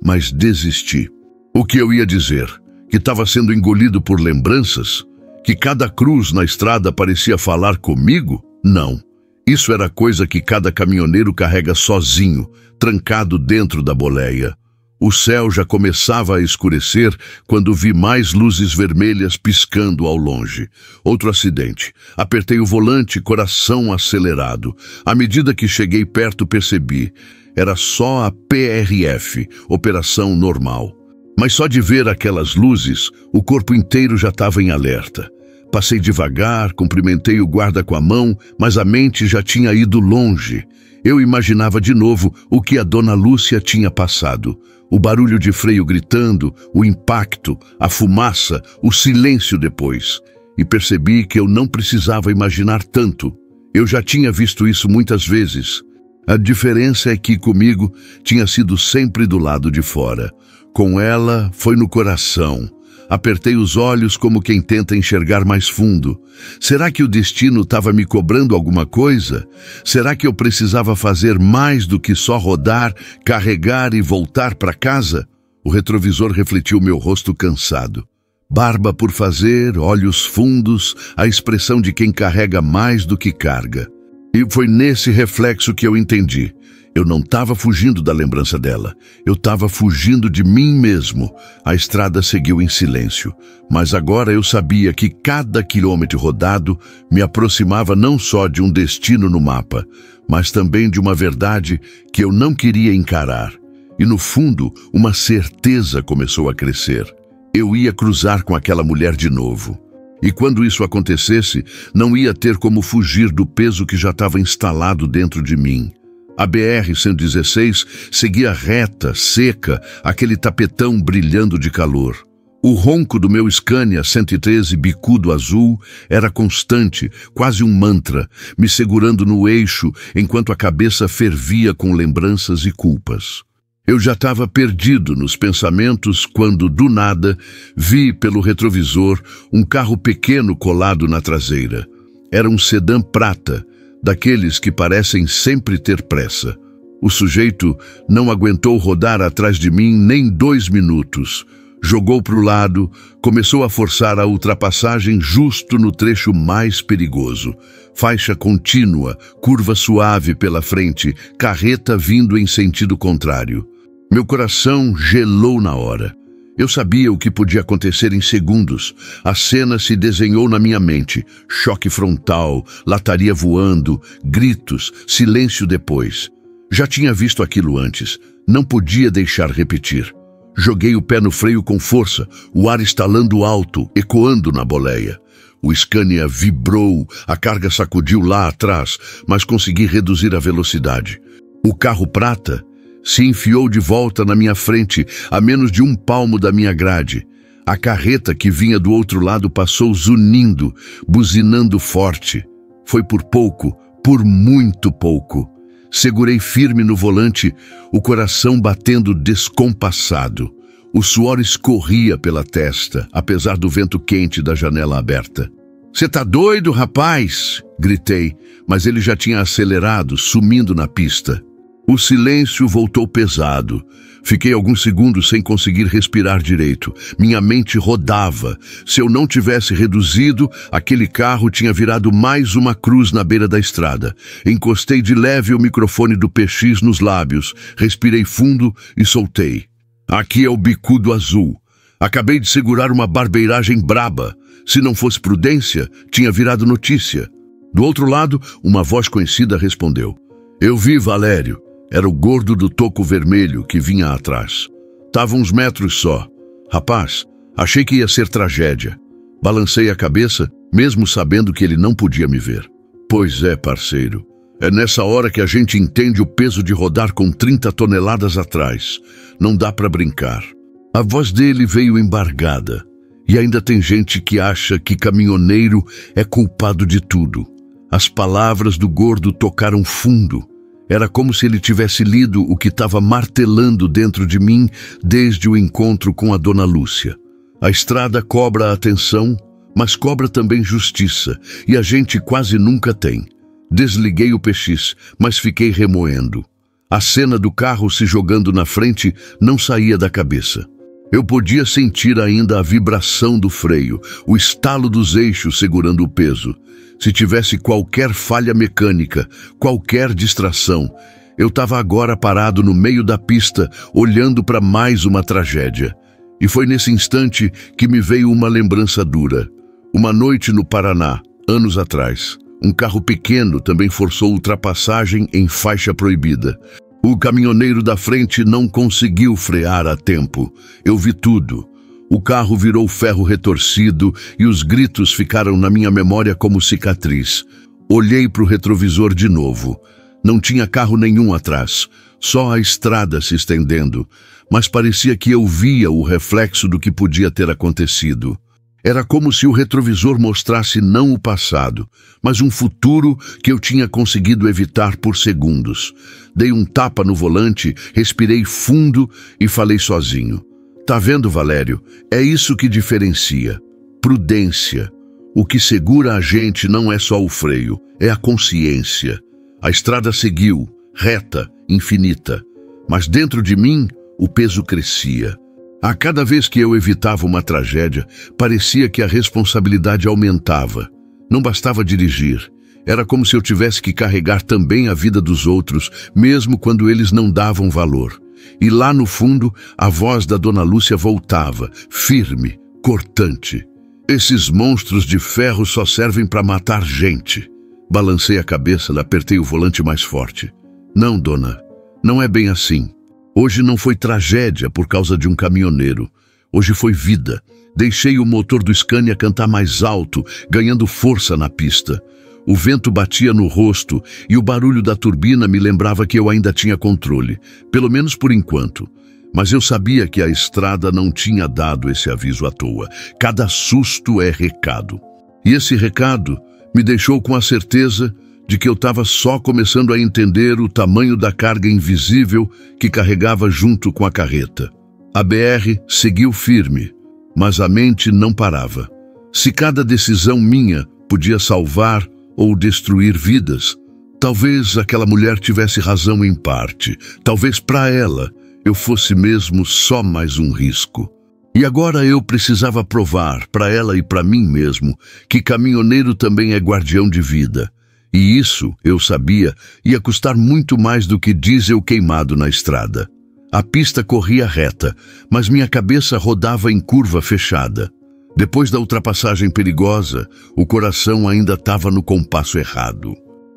mas desisti. O que eu ia dizer? Que estava sendo engolido por lembranças? Que cada cruz na estrada parecia falar comigo? Não. Isso era coisa que cada caminhoneiro carrega sozinho, trancado dentro da boleia. O céu já começava a escurecer quando vi mais luzes vermelhas piscando ao longe. Outro acidente. Apertei o volante, coração acelerado. À medida que cheguei perto, percebi. Era só a PRF, operação normal. Mas só de ver aquelas luzes, o corpo inteiro já estava em alerta. Passei devagar, cumprimentei o guarda com a mão, mas a mente já tinha ido longe. Eu imaginava de novo o que a Dona Lúcia tinha passado. O barulho de freio gritando, o impacto, a fumaça, o silêncio depois. E percebi que eu não precisava imaginar tanto. Eu já tinha visto isso muitas vezes. A diferença é que comigo tinha sido sempre do lado de fora. Com ela foi no coração. Apertei os olhos como quem tenta enxergar mais fundo. Será que o destino estava me cobrando alguma coisa? Será que eu precisava fazer mais do que só rodar, carregar e voltar para casa? O retrovisor refletiu meu rosto cansado. Barba por fazer, olhos fundos, a expressão de quem carrega mais do que carga. E foi nesse reflexo que eu entendi. Eu não estava fugindo da lembrança dela. Eu estava fugindo de mim mesmo. A estrada seguiu em silêncio. Mas agora eu sabia que cada quilômetro rodado me aproximava não só de um destino no mapa, mas também de uma verdade que eu não queria encarar. E no fundo, uma certeza começou a crescer. Eu ia cruzar com aquela mulher de novo. E quando isso acontecesse, não ia ter como fugir do peso que já estava instalado dentro de mim. A BR-116 seguia reta, seca, aquele tapetão brilhando de calor. O ronco do meu Scania 113 bicudo azul era constante, quase um mantra, me segurando no eixo enquanto a cabeça fervia com lembranças e culpas. Eu já estava perdido nos pensamentos quando, do nada, vi pelo retrovisor um carro pequeno colado na traseira. Era um sedã prata, daqueles que parecem sempre ter pressa. O sujeito não aguentou rodar atrás de mim nem 2 minutos. Jogou para o lado, começou a forçar a ultrapassagem justo no trecho mais perigoso. Faixa contínua, curva suave pela frente, carreta vindo em sentido contrário. Meu coração gelou na hora. Eu sabia o que podia acontecer em segundos. A cena se desenhou na minha mente. Choque frontal, lataria voando, gritos, silêncio depois. Já tinha visto aquilo antes. Não podia deixar repetir. Joguei o pé no freio com força, o ar estalando alto, ecoando na boleia. O Scania vibrou, a carga sacudiu lá atrás, mas consegui reduzir a velocidade. O carro prata se enfiou de volta na minha frente, a menos de 1 palmo da minha grade. A carreta que vinha do outro lado passou zunindo, buzinando forte. Foi por pouco, por muito pouco. Segurei firme no volante, o coração batendo descompassado. O suor escorria pela testa, apesar do vento quente da janela aberta. "Você tá doido, rapaz?" gritei, mas ele já tinha acelerado, sumindo na pista. O silêncio voltou pesado. Fiquei alguns segundos sem conseguir respirar direito. Minha mente rodava. Se eu não tivesse reduzido, aquele carro tinha virado mais uma cruz na beira da estrada. Encostei de leve o microfone do PX nos lábios. Respirei fundo e soltei. "Aqui é o Bicudo Azul. Acabei de segurar uma barbeiragem braba. Se não fosse prudência, tinha virado notícia." Do outro lado, uma voz conhecida respondeu. "Eu vi, Valério." Era o gordo do toco vermelho que vinha atrás. Tava uns metros só. "Rapaz, achei que ia ser tragédia." Balancei a cabeça, mesmo sabendo que ele não podia me ver. "Pois é, parceiro. É nessa hora que a gente entende o peso de rodar com 30 toneladas atrás. Não dá para brincar." A voz dele veio embargada. E ainda tem gente que acha que caminhoneiro é culpado de tudo. As palavras do gordo tocaram fundo. Era como se ele tivesse lido o que estava martelando dentro de mim desde o encontro com a Dona Lúcia. A estrada cobra a atenção, mas cobra também justiça, e a gente quase nunca tem. Desliguei o PX, mas fiquei remoendo. A cena do carro se jogando na frente não saía da cabeça. Eu podia sentir ainda a vibração do freio, o estalo dos eixos segurando o peso. Se tivesse qualquer falha mecânica, qualquer distração, eu estava agora parado no meio da pista, olhando para mais uma tragédia. E foi nesse instante que me veio uma lembrança dura. Uma noite no Paraná, anos atrás, um carro pequeno também forçou ultrapassagem em faixa proibida. O caminhoneiro da frente não conseguiu frear a tempo. Eu vi tudo. O carro virou ferro retorcido e os gritos ficaram na minha memória como cicatriz. Olhei para o retrovisor de novo. Não tinha carro nenhum atrás, só a estrada se estendendo, mas parecia que eu via o reflexo do que podia ter acontecido. Era como se o retrovisor mostrasse não o passado, mas um futuro que eu tinha conseguido evitar por segundos. Dei um tapa no volante, respirei fundo e falei sozinho. "Tá vendo, Valério? É isso que diferencia. Prudência. O que segura a gente não é só o freio, é a consciência." A estrada seguiu, reta, infinita. Mas dentro de mim, o peso crescia. A cada vez que eu evitava uma tragédia, parecia que a responsabilidade aumentava. Não bastava dirigir. Era como se eu tivesse que carregar também a vida dos outros, mesmo quando eles não davam valor. E lá no fundo, a voz da Dona Lúcia voltava, firme, cortante. "Esses monstros de ferro só servem para matar gente." Balancei a cabeça e apertei o volante mais forte. "Não, dona, não é bem assim. Hoje não foi tragédia por causa de um caminhoneiro. Hoje foi vida. Deixei o motor do Scania cantar mais alto, ganhando força na pista. O vento batia no rosto e o barulho da turbina me lembrava que eu ainda tinha controle, pelo menos por enquanto. Mas eu sabia que a estrada não tinha dado esse aviso à toa. Cada susto é recado. E esse recado me deixou com a certeza de que eu estava só começando a entender o tamanho da carga invisível que carregava junto com a carreta. A BR seguiu firme, mas a mente não parava. Se cada decisão minha podia salvar ou destruir vidas, talvez aquela mulher tivesse razão em parte. Talvez para ela eu fosse mesmo só mais um risco. E agora eu precisava provar para ela e para mim mesmo que caminhoneiro também é guardião de vida. E isso, eu sabia, ia custar muito mais do que diesel queimado na estrada. A pista corria reta, mas minha cabeça rodava em curva fechada. Depois da ultrapassagem perigosa, o coração ainda estava no compasso errado.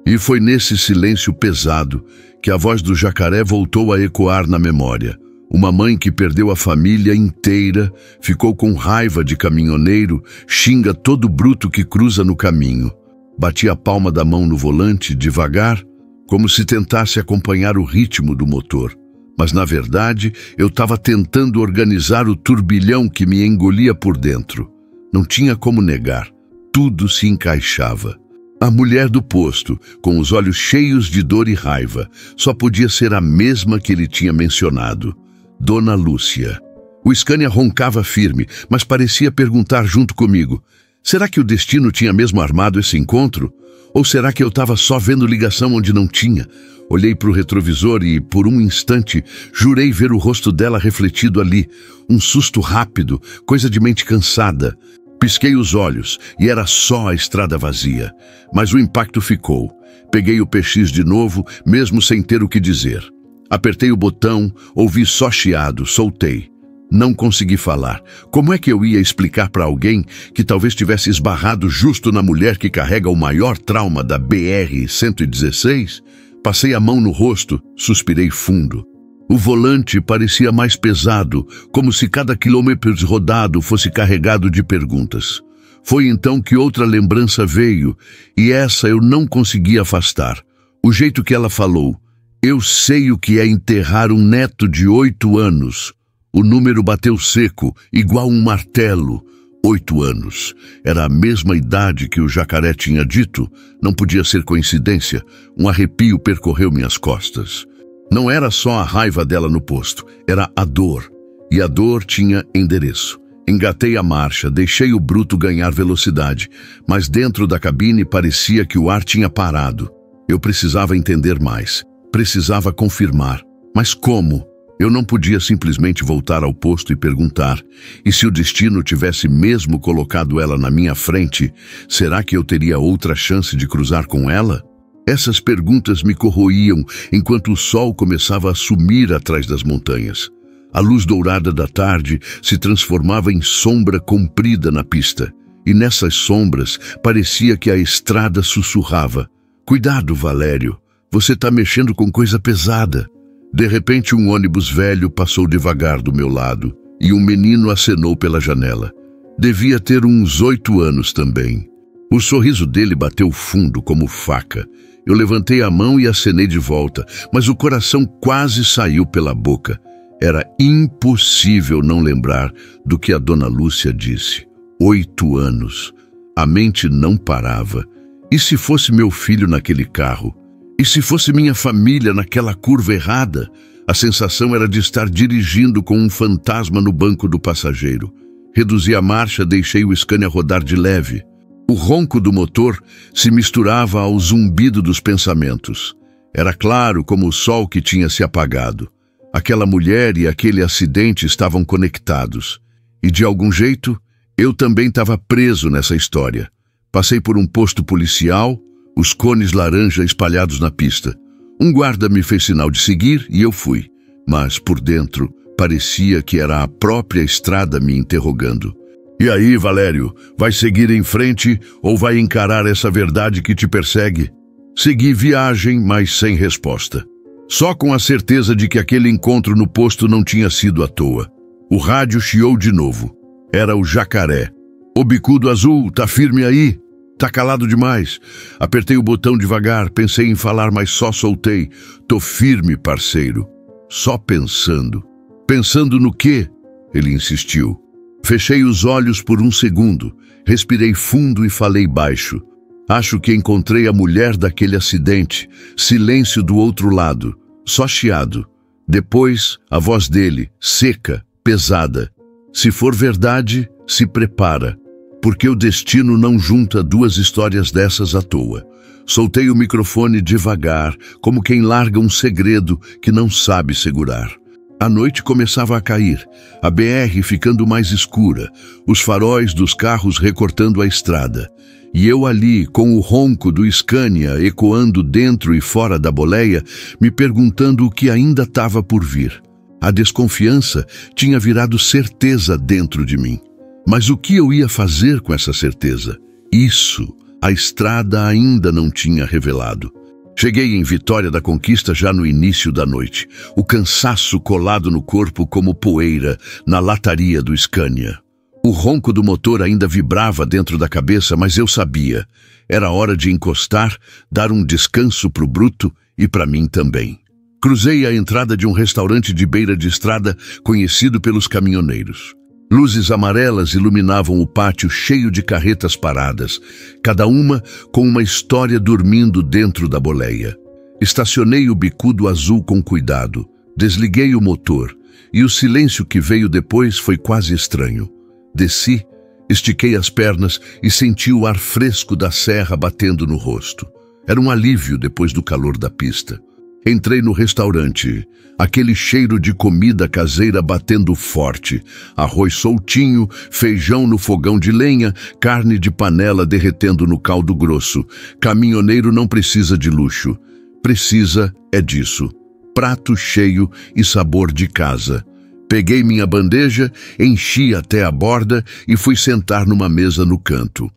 E foi nesse silêncio pesado que a voz do jacaré voltou a ecoar na memória. Uma mãe que perdeu a família inteira, ficou com raiva de caminhoneiro, xinga todo bruto que cruza no caminho. Bati a palma da mão no volante, devagar, como se tentasse acompanhar o ritmo do motor. Mas, na verdade, eu estava tentando organizar o turbilhão que me engolia por dentro. Não tinha como negar. Tudo se encaixava. A mulher do posto, com os olhos cheios de dor e raiva, só podia ser a mesma que ele tinha mencionado. Dona Lúcia. O Scania roncava firme, mas parecia perguntar junto comigo: será que o destino tinha mesmo armado esse encontro? Ou será que eu estava só vendo ligação onde não tinha? Olhei para o retrovisor e, por um instante, jurei ver o rosto dela refletido ali. Um susto rápido, coisa de mente cansada. Pisquei os olhos e era só a estrada vazia. Mas o impacto ficou. Peguei o PX de novo, mesmo sem ter o que dizer. Apertei o botão, ouvi só chiado, soltei. Não consegui falar. Como é que eu ia explicar para alguém que talvez tivesse esbarrado justo na mulher que carrega o maior trauma da BR-116? Passei a mão no rosto, suspirei fundo. O volante parecia mais pesado, como se cada quilômetro rodado fosse carregado de perguntas. Foi então que outra lembrança veio, e essa eu não consegui afastar. O jeito que ela falou: eu sei o que é enterrar um neto de 8 anos. O número bateu seco, igual um martelo. 8 anos. Era a mesma idade que o jacaré tinha dito. Não podia ser coincidência. Um arrepio percorreu minhas costas. Não era só a raiva dela no posto, era a dor. E a dor tinha endereço. Engatei a marcha, deixei o bruto ganhar velocidade, mas dentro da cabine parecia que o ar tinha parado. Eu precisava entender mais. Precisava confirmar. Mas como? Eu não podia simplesmente voltar ao posto e perguntar: e se o destino tivesse mesmo colocado ela na minha frente, será que eu teria outra chance de cruzar com ela? Essas perguntas me corroíam enquanto o sol começava a sumir atrás das montanhas. A luz dourada da tarde se transformava em sombra comprida na pista, e nessas sombras parecia que a estrada sussurrava: cuidado, Valério, você está mexendo com coisa pesada. De repente, um ônibus velho passou devagar do meu lado e um menino acenou pela janela. Devia ter uns 8 anos também. O sorriso dele bateu fundo como faca. Eu levantei a mão e acenei de volta, mas o coração quase saiu pela boca. Era impossível não lembrar do que a Dona Lúcia disse. 8 anos. A mente não parava. E se fosse meu filho naquele carro? E se fosse minha família naquela curva errada? A sensação era de estar dirigindo com um fantasma no banco do passageiro. Reduzi a marcha, deixei o Scania rodar de leve. O ronco do motor se misturava ao zumbido dos pensamentos. Era claro como o sol que tinha se apagado. Aquela mulher e aquele acidente estavam conectados. E de algum jeito, eu também estava preso nessa história. Passei por um posto policial, os cones laranja espalhados na pista. Um guarda me fez sinal de seguir e eu fui. Mas, por dentro, parecia que era a própria estrada me interrogando. E aí, Valério, vai seguir em frente ou vai encarar essa verdade que te persegue? Segui viagem, mas sem resposta. Só com a certeza de que aquele encontro no posto não tinha sido à toa. O rádio chiou de novo. Era o jacaré. "Ô bicudo azul, tá firme aí? Tá calado demais." Apertei o botão devagar, pensei em falar, mas só soltei. "Tô firme, parceiro." Só pensando. "Pensando no quê?" Ele insistiu. Fechei os olhos por um segundo, respirei fundo e falei baixo. Acho que encontrei a mulher daquele acidente. Silêncio do outro lado, só chiado. Depois, a voz dele, seca, pesada. Se for verdade, se prepara, porque o destino não junta duas histórias dessas à toa. Soltei o microfone devagar, como quem larga um segredo que não sabe segurar. A noite começava a cair, a BR ficando mais escura, os faróis dos carros recortando a estrada. E eu ali, com o ronco do Scania ecoando dentro e fora da boleia, me perguntando o que ainda estava por vir. A desconfiança tinha virado certeza dentro de mim. Mas o que eu ia fazer com essa certeza? Isso, a estrada ainda não tinha revelado. Cheguei em Vitória da Conquista já no início da noite, o cansaço colado no corpo como poeira na lataria do Scania. O ronco do motor ainda vibrava dentro da cabeça, mas eu sabia. Era hora de encostar, dar um descanso pro bruto e para mim também. Cruzei a entrada de um restaurante de beira de estrada conhecido pelos caminhoneiros. Luzes amarelas iluminavam o pátio cheio de carretas paradas, cada uma com uma história dormindo dentro da boleia. Estacionei o bicudo azul com cuidado, desliguei o motor e o silêncio que veio depois foi quase estranho. Desci, estiquei as pernas e senti o ar fresco da serra batendo no rosto. Era um alívio depois do calor da pista. Entrei no restaurante, aquele cheiro de comida caseira batendo forte, arroz soltinho, feijão no fogão de lenha, carne de panela derretendo no caldo grosso. Caminhoneiro não precisa de luxo, precisa é disso. Prato cheio e sabor de casa. Peguei minha bandeja, enchi até a borda e fui sentar numa mesa no canto.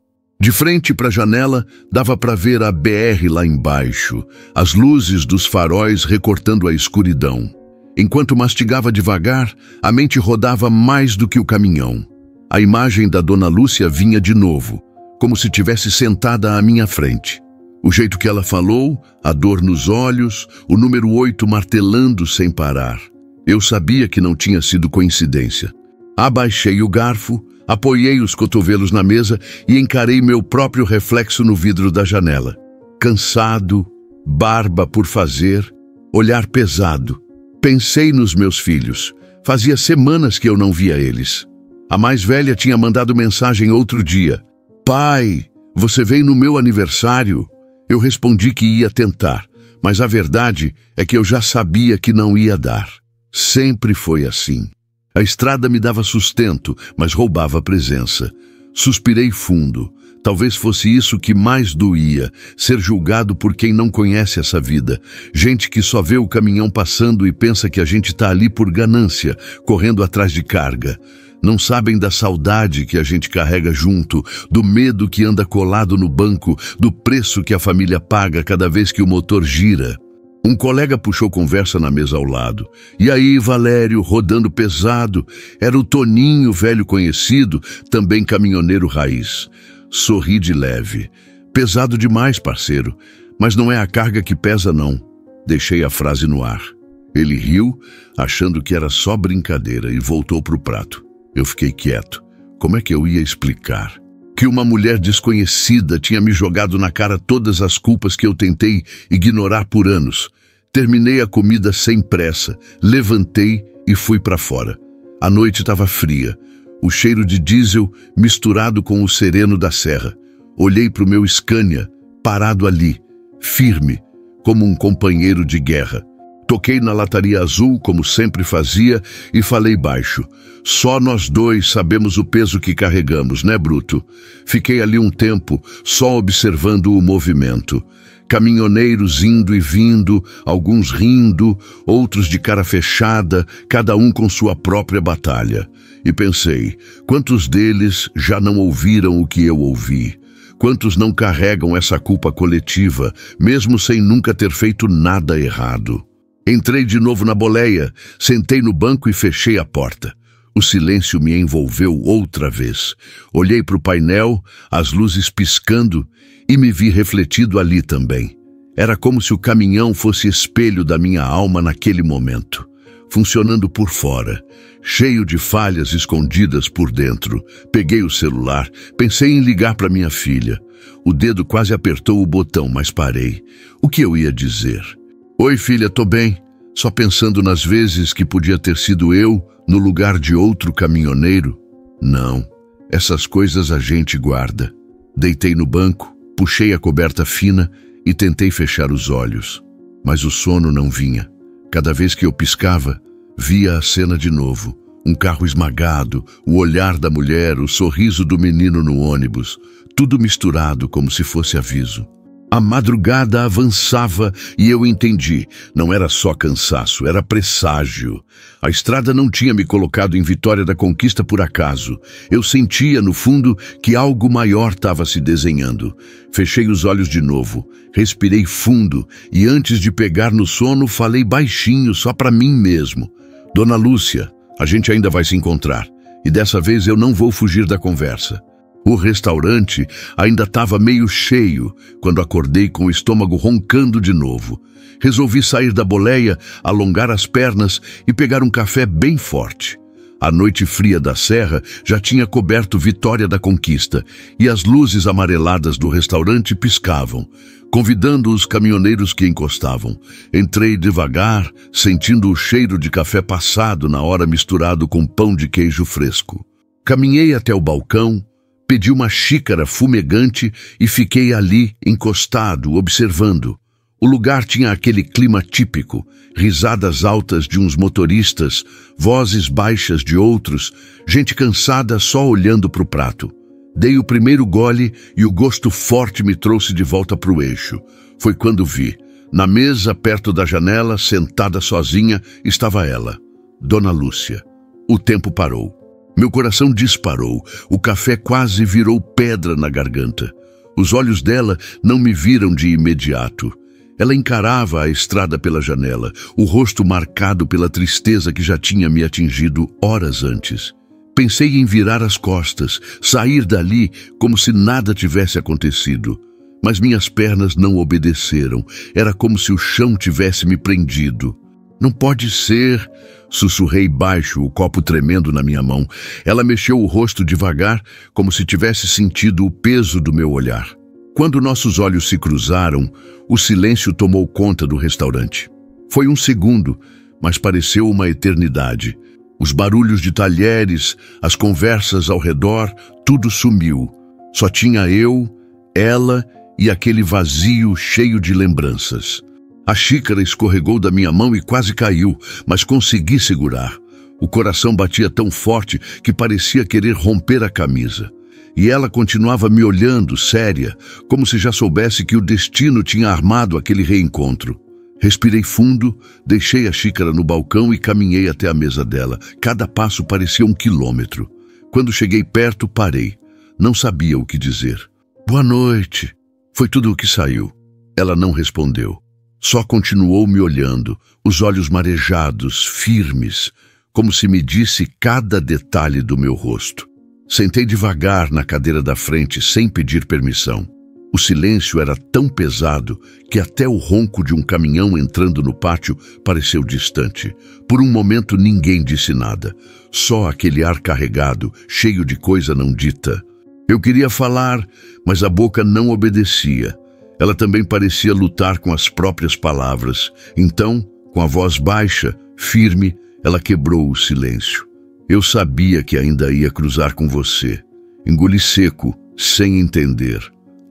De frente para a janela, dava para ver a BR lá embaixo, as luzes dos faróis recortando a escuridão. Enquanto mastigava devagar, a mente rodava mais do que o caminhão. A imagem da Dona Lúcia vinha de novo, como se tivesse sentada à minha frente. O jeito que ela falou, a dor nos olhos, o número 8 martelando sem parar. Eu sabia que não tinha sido coincidência. Abaixei o garfo, apoiei os cotovelos na mesa e encarei meu próprio reflexo no vidro da janela. Cansado, barba por fazer, olhar pesado. Pensei nos meus filhos. Fazia semanas que eu não via eles. A mais velha tinha mandado mensagem outro dia. Pai, você veio no meu aniversário? Eu respondi que ia tentar, mas a verdade é que eu já sabia que não ia dar. Sempre foi assim. A estrada me dava sustento, mas roubava presença. Suspirei fundo. Talvez fosse isso que mais doía, ser julgado por quem não conhece essa vida. Gente que só vê o caminhão passando e pensa que a gente está ali por ganância, correndo atrás de carga. Não sabem da saudade que a gente carrega junto, do medo que anda colado no banco, do preço que a família paga cada vez que o motor gira. Um colega puxou conversa na mesa ao lado. E aí, Valério, rodando pesado, era o Toninho, velho conhecido, também caminhoneiro raiz. Sorri de leve. Pesado demais, parceiro, mas não é a carga que pesa, não. Deixei a frase no ar. Ele riu, achando que era só brincadeira, e voltou pro prato. Eu fiquei quieto. Como é que eu ia explicar? Que uma mulher desconhecida tinha me jogado na cara todas as culpas que eu tentei ignorar por anos. Terminei a comida sem pressa, levantei e fui para fora. A noite estava fria, o cheiro de diesel misturado com o sereno da serra. Olhei para o meu Scania, parado ali, firme, como um companheiro de guerra. Toquei na lataria azul, como sempre fazia, e falei baixo. Só nós dois sabemos o peso que carregamos, né, bruto? Fiquei ali um tempo, só observando o movimento. Caminhoneiros indo e vindo, alguns rindo, outros de cara fechada, cada um com sua própria batalha. E pensei, quantos deles já não ouviram o que eu ouvi? Quantos não carregam essa culpa coletiva, mesmo sem nunca ter feito nada errado? Entrei de novo na boleia, sentei no banco e fechei a porta. O silêncio me envolveu outra vez. Olhei para o painel, as luzes piscando, e me vi refletido ali também. Era como se o caminhão fosse espelho da minha alma naquele momento. funcionando por fora, cheio de falhas escondidas por dentro. Peguei o celular, pensei em ligar para minha filha. O dedo quase apertou o botão, mas parei. O que eu ia dizer? Oi, filha, tô bem. Só pensando nas vezes que podia ter sido eu no lugar de outro caminhoneiro. Não, essas coisas a gente guarda. Deitei no banco, puxei a coberta fina e tentei fechar os olhos. Mas o sono não vinha. Cada vez que eu piscava, via a cena de novo. Um carro esmagado, o olhar da mulher, o sorriso do menino no ônibus. Tudo misturado como se fosse aviso. A madrugada avançava e eu entendi. Não era só cansaço, era presságio. A estrada não tinha me colocado em Vitória da Conquista por acaso. Eu sentia, no fundo, que algo maior estava se desenhando. Fechei os olhos de novo, respirei fundo e antes de pegar no sono, falei baixinho, só para mim mesmo. Dona Lúcia, a gente ainda vai se encontrar. E dessa vez eu não vou fugir da conversa. O restaurante ainda estava meio cheio quando acordei com o estômago roncando de novo. Resolvi sair da boleia, alongar as pernas e pegar um café bem forte. A noite fria da serra já tinha coberto Vitória da Conquista e as luzes amareladas do restaurante piscavam, convidando os caminhoneiros que encostavam. Entrei devagar, sentindo o cheiro de café passado na hora misturado com pão de queijo fresco. Caminhei até o balcão, pedi uma xícara fumegante e fiquei ali, encostado, observando. O lugar tinha aquele clima típico, risadas altas de uns motoristas, vozes baixas de outros, gente cansada só olhando para o prato. Dei o primeiro gole e o gosto forte me trouxe de volta para o eixo. Foi quando vi. Na mesa, perto da janela, sentada sozinha, estava ela, Dona Lúcia. O tempo parou. Meu coração disparou, o café quase virou pedra na garganta. Os olhos dela não me viram de imediato. Ela encarava a estrada pela janela, o rosto marcado pela tristeza que já tinha me atingido horas antes. Pensei em virar as costas, sair dali como se nada tivesse acontecido. Mas minhas pernas não obedeceram, era como se o chão tivesse me prendido. Não pode ser... Sussurrei baixo, o copo tremendo na minha mão. Ela mexeu o rosto devagar, como se tivesse sentido o peso do meu olhar. Quando nossos olhos se cruzaram, o silêncio tomou conta do restaurante. Foi um segundo, mas pareceu uma eternidade. Os barulhos de talheres, as conversas ao redor, tudo sumiu. Só tinha eu, ela e aquele vazio cheio de lembranças. A xícara escorregou da minha mão e quase caiu, mas consegui segurar. O coração batia tão forte que parecia querer romper a camisa. E ela continuava me olhando, séria, como se já soubesse que o destino tinha armado aquele reencontro. Respirei fundo, deixei a xícara no balcão e caminhei até a mesa dela. Cada passo parecia 1 quilômetro. Quando cheguei perto, parei. Não sabia o que dizer. Boa noite. Foi tudo o que saiu. Ela não respondeu. Só continuou me olhando, os olhos marejados, firmes, como se me disse cada detalhe do meu rosto. Sentei devagar na cadeira da frente, sem pedir permissão. O silêncio era tão pesado que até o ronco de um caminhão entrando no pátio pareceu distante. Por um momento ninguém disse nada, só aquele ar carregado, cheio de coisa não dita. Eu queria falar, mas a boca não obedecia. Ela também parecia lutar com as próprias palavras. Então, com a voz baixa, firme, ela quebrou o silêncio. Eu sabia que ainda ia cruzar com você. Engoli seco, sem entender.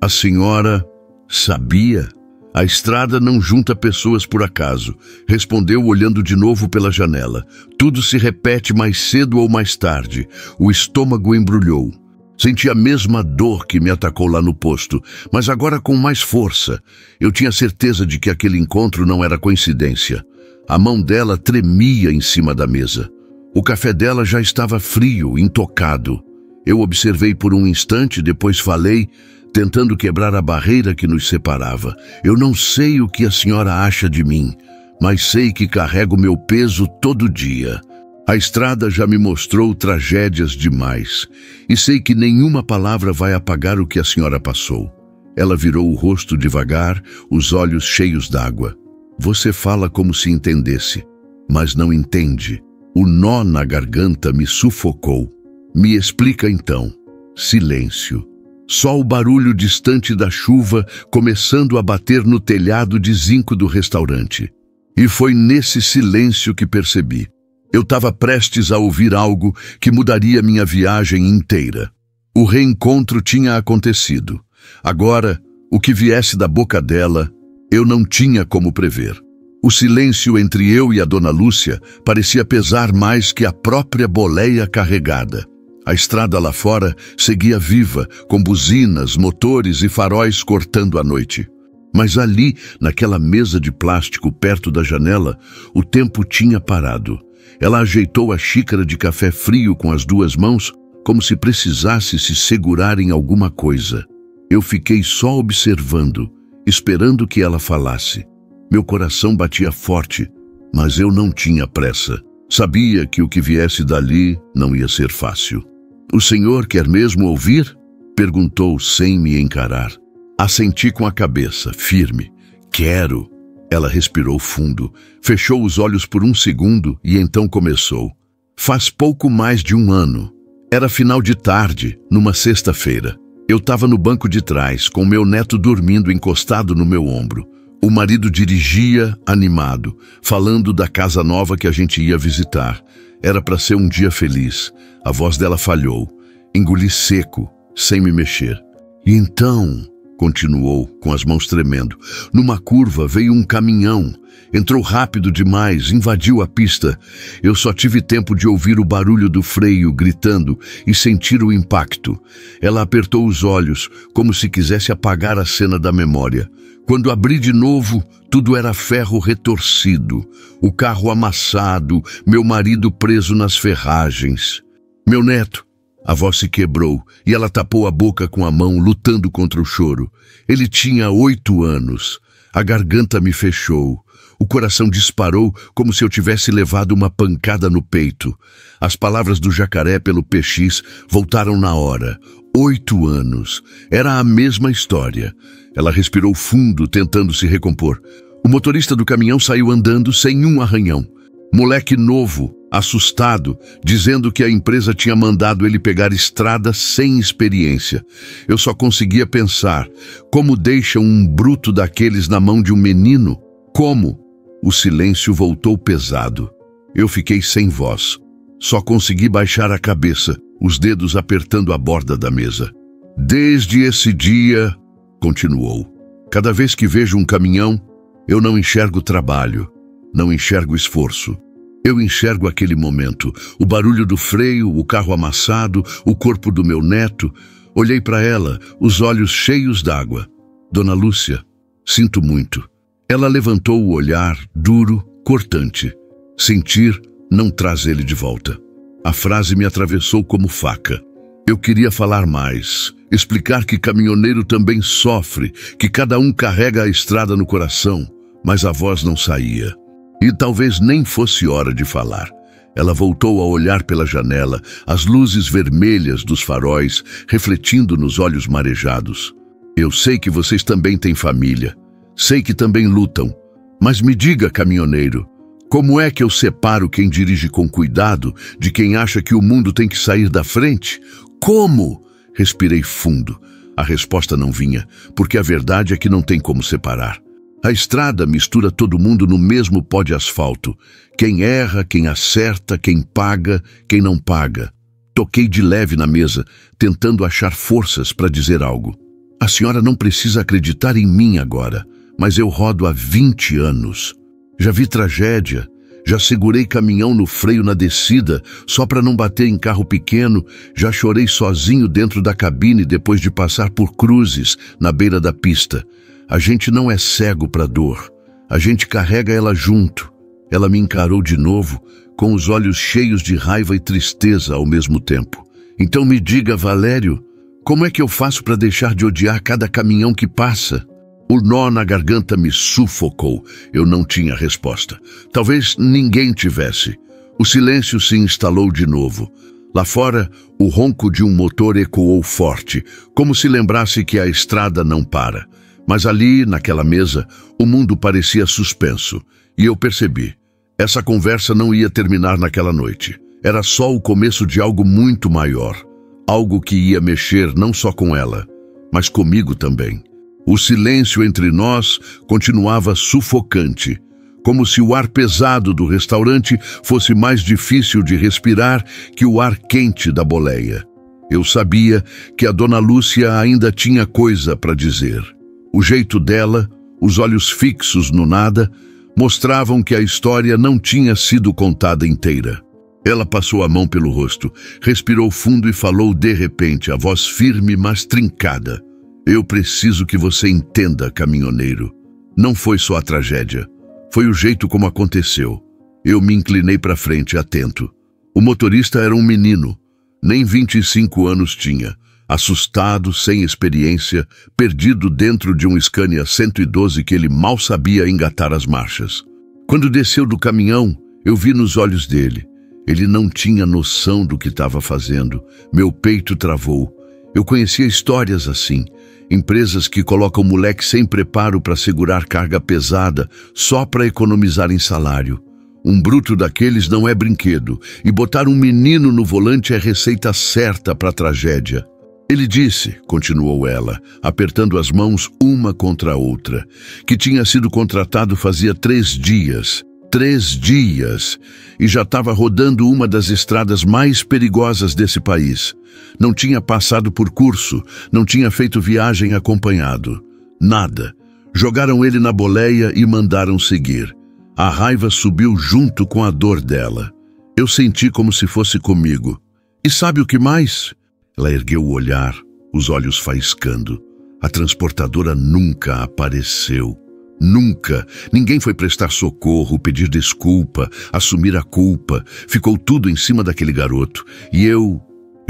A senhora sabia? A estrada não junta pessoas por acaso, respondeu olhando de novo pela janela. Tudo se repete mais cedo ou mais tarde. O estômago embrulhou. Senti a mesma dor que me atacou lá no posto, mas agora com mais força. Eu tinha certeza de que aquele encontro não era coincidência. A mão dela tremia em cima da mesa. O café dela já estava frio, intocado. Eu observei por um instante, depois falei, tentando quebrar a barreira que nos separava. Eu não sei o que a senhora acha de mim, mas sei que carrego meu peso todo dia. A estrada já me mostrou tragédias demais, e sei que nenhuma palavra vai apagar o que a senhora passou. Ela virou o rosto devagar, os olhos cheios d'água. Você fala como se entendesse. mas não entende. O nó na garganta me sufocou. Me explica então. Silêncio. Só o barulho distante da chuva começando a bater no telhado de zinco do restaurante. E foi nesse silêncio que percebi. Eu estava prestes a ouvir algo que mudaria minha viagem inteira. O reencontro tinha acontecido. Agora, o que viesse da boca dela, eu não tinha como prever. O silêncio entre eu e a dona Lúcia parecia pesar mais que a própria boleia carregada. A estrada lá fora seguia viva, com buzinas, motores e faróis cortando a noite. Mas ali, naquela mesa de plástico perto da janela, o tempo tinha parado. Ela ajeitou a xícara de café frio com as duas mãos, como se precisasse se segurar em alguma coisa. Eu fiquei só observando, esperando que ela falasse. Meu coração batia forte, mas eu não tinha pressa. Sabia que o que viesse dali não ia ser fácil. "O senhor quer mesmo ouvir?" perguntou sem me encarar. Assenti com a cabeça, firme. "Quero." Ela respirou fundo, fechou os olhos por um segundo e então começou. "Faz pouco mais de 1 ano. Era final de tarde, numa sexta-feira. Eu estava no banco de trás, com meu neto dormindo encostado no meu ombro. O marido dirigia, animado, falando da casa nova que a gente ia visitar. Era para ser um dia feliz. A voz dela falhou. Engoli seco, sem me mexer. "E então", continuou, com as mãos tremendo, "numa curva veio um caminhão. Entrou rápido demais, invadiu a pista. Eu só tive tempo de ouvir o barulho do freio gritando e sentir o impacto." Ela apertou os olhos, como se quisesse apagar a cena da memória. "Quando abri de novo, tudo era ferro retorcido, o carro amassado, meu marido preso nas ferragens. Meu neto." A voz se quebrou e ela tapou a boca com a mão, lutando contra o choro. Ele tinha 8 anos. A garganta me fechou. O coração disparou como se eu tivesse levado uma pancada no peito. As palavras do jacaré pelo PX voltaram na hora. 8 anos. Era a mesma história. Ela respirou fundo, tentando se recompor. O motorista do caminhão saiu andando sem um arranhão. Moleque novo, assustado, dizendo que a empresa tinha mandado ele pegar estrada sem experiência. Eu só conseguia pensar, como deixam um bruto daqueles na mão de um menino? Como? O silêncio voltou pesado. Eu fiquei sem voz. Só consegui baixar a cabeça, os dedos apertando a borda da mesa. "Desde esse dia", continuou, "cada vez que vejo um caminhão, eu não enxergo trabalho, não enxergo esforço. Eu enxergo aquele momento, o barulho do freio, o carro amassado, o corpo do meu neto." Olhei para ela, os olhos cheios d'água. "Dona Lúcia, sinto muito." Ela levantou o olhar, duro, cortante. "Sentir não traz ele de volta." A frase me atravessou como faca. Eu queria falar mais, explicar que caminhoneiro também sofre, que cada um carrega a estrada no coração, mas a voz não saía. E talvez nem fosse hora de falar. Ela voltou a olhar pela janela, as luzes vermelhas dos faróis refletindo nos olhos marejados. "Eu sei que vocês também têm família. Sei que também lutam. Mas me diga, caminhoneiro, como é que eu separo quem dirige com cuidado de quem acha que o mundo tem que sair da frente? Como?" Respirei fundo. A resposta não vinha, porque a verdade é que não tem como separar. A estrada mistura todo mundo no mesmo pó de asfalto. Quem erra, quem acerta, quem paga, quem não paga. Toquei de leve na mesa, tentando achar forças para dizer algo. "A senhora não precisa acreditar em mim agora, mas eu rodo há 20 anos. Já vi tragédia, já segurei caminhão no freio na descida só para não bater em carro pequeno, já chorei sozinho dentro da cabine depois de passar por cruzes na beira da pista. A gente não é cego para dor, a gente carrega ela junto." Ela me encarou de novo, com os olhos cheios de raiva e tristeza ao mesmo tempo. "Então me diga, Valério, como é que eu faço para deixar de odiar cada caminhão que passa?" O nó na garganta me sufocou. Eu não tinha resposta. Talvez ninguém tivesse. O silêncio se instalou de novo. Lá fora, o ronco de um motor ecoou forte, como se lembrasse que a estrada não para. Mas ali, naquela mesa, o mundo parecia suspenso. E eu percebi. Essa conversa não ia terminar naquela noite. Era só o começo de algo muito maior. Algo que ia mexer não só com ela, mas comigo também. O silêncio entre nós continuava sufocante, como se o ar pesado do restaurante fosse mais difícil de respirar que o ar quente da boleia. Eu sabia que a dona Lúcia ainda tinha coisa para dizer. O jeito dela, os olhos fixos no nada, mostravam que a história não tinha sido contada inteira. Ela passou a mão pelo rosto, respirou fundo e falou de repente, a voz firme, mas trincada. Eu preciso que você entenda, caminhoneiro. Não foi só a tragédia. Foi o jeito como aconteceu. Eu me inclinei para frente, atento. O motorista era um menino. Nem 25 anos tinha. Assustado, sem experiência, perdido dentro de um Scania 112 que ele mal sabia engatar as marchas. Quando desceu do caminhão, eu vi nos olhos dele. Ele não tinha noção do que estava fazendo. Meu peito travou. Eu conhecia histórias assim. Empresas que colocam moleque sem preparo para segurar carga pesada só para economizar em salário. Um bruto daqueles não é brinquedo, e botar um menino no volante é receita certa para a tragédia. Ele disse, continuou ela, apertando as mãos uma contra a outra, que tinha sido contratado fazia 3 dias. 3 dias! E já estava rodando uma das estradas mais perigosas desse país. Não tinha passado por curso, não tinha feito viagem acompanhado. Nada. Jogaram ele na boleia e mandaram seguir. A raiva subiu junto com a dor dela. Eu senti como se fosse comigo. E sabe o que mais? Ela ergueu o olhar, os olhos faiscando. A transportadora nunca apareceu. Nunca. Ninguém foi prestar socorro, pedir desculpa, assumir a culpa. Ficou tudo em cima daquele garoto. E eu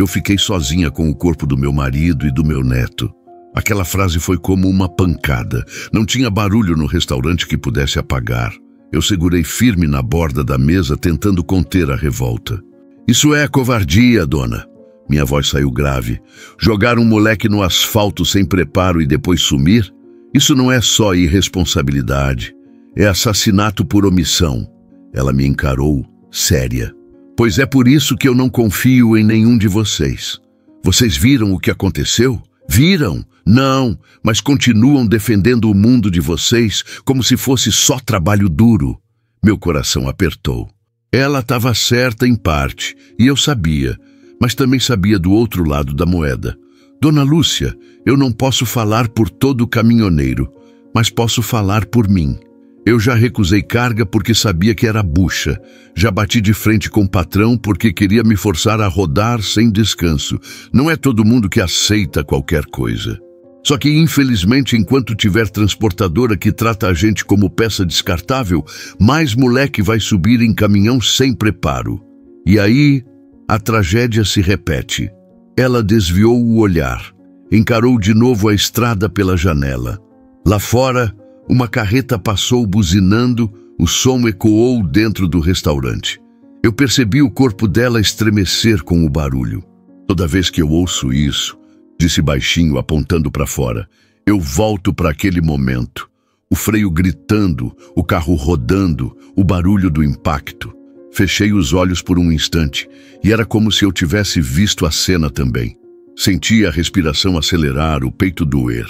fiquei sozinha com o corpo do meu marido e do meu neto. Aquela frase foi como uma pancada. Não tinha barulho no restaurante que pudesse apagar. Eu segurei firme na borda da mesa, tentando conter a revolta. Isso é covardia, dona. Minha voz saiu grave. Jogar um moleque no asfalto sem preparo e depois sumir? Isso não é só irresponsabilidade. É assassinato por omissão. Ela me encarou, séria. Pois é por isso que eu não confio em nenhum de vocês. Vocês viram o que aconteceu? Viram? Não, mas continuam defendendo o mundo de vocês como se fosse só trabalho duro. Meu coração apertou. Ela estava certa em parte, e eu sabia, mas também sabia do outro lado da moeda. Dona Lúcia, eu não posso falar por todo o caminhoneiro, mas posso falar por mim. Eu já recusei carga porque sabia que era bucha. Já bati de frente com o patrão porque queria me forçar a rodar sem descanso. Não é todo mundo que aceita qualquer coisa. Só que, infelizmente, enquanto tiver transportadora que trata a gente como peça descartável, mais moleque vai subir em caminhão sem preparo. E aí, a tragédia se repete. Ela desviou o olhar, encarou de novo a estrada pela janela. Lá fora, uma carreta passou buzinando, o som ecoou dentro do restaurante. Eu percebi o corpo dela estremecer com o barulho. Toda vez que eu ouço isso, disse baixinho, apontando para fora, eu volto para aquele momento. O freio gritando, o carro rodando, o barulho do impacto. Fechei os olhos por um instante e era como se eu tivesse visto a cena também. Senti a respiração acelerar, o peito doer.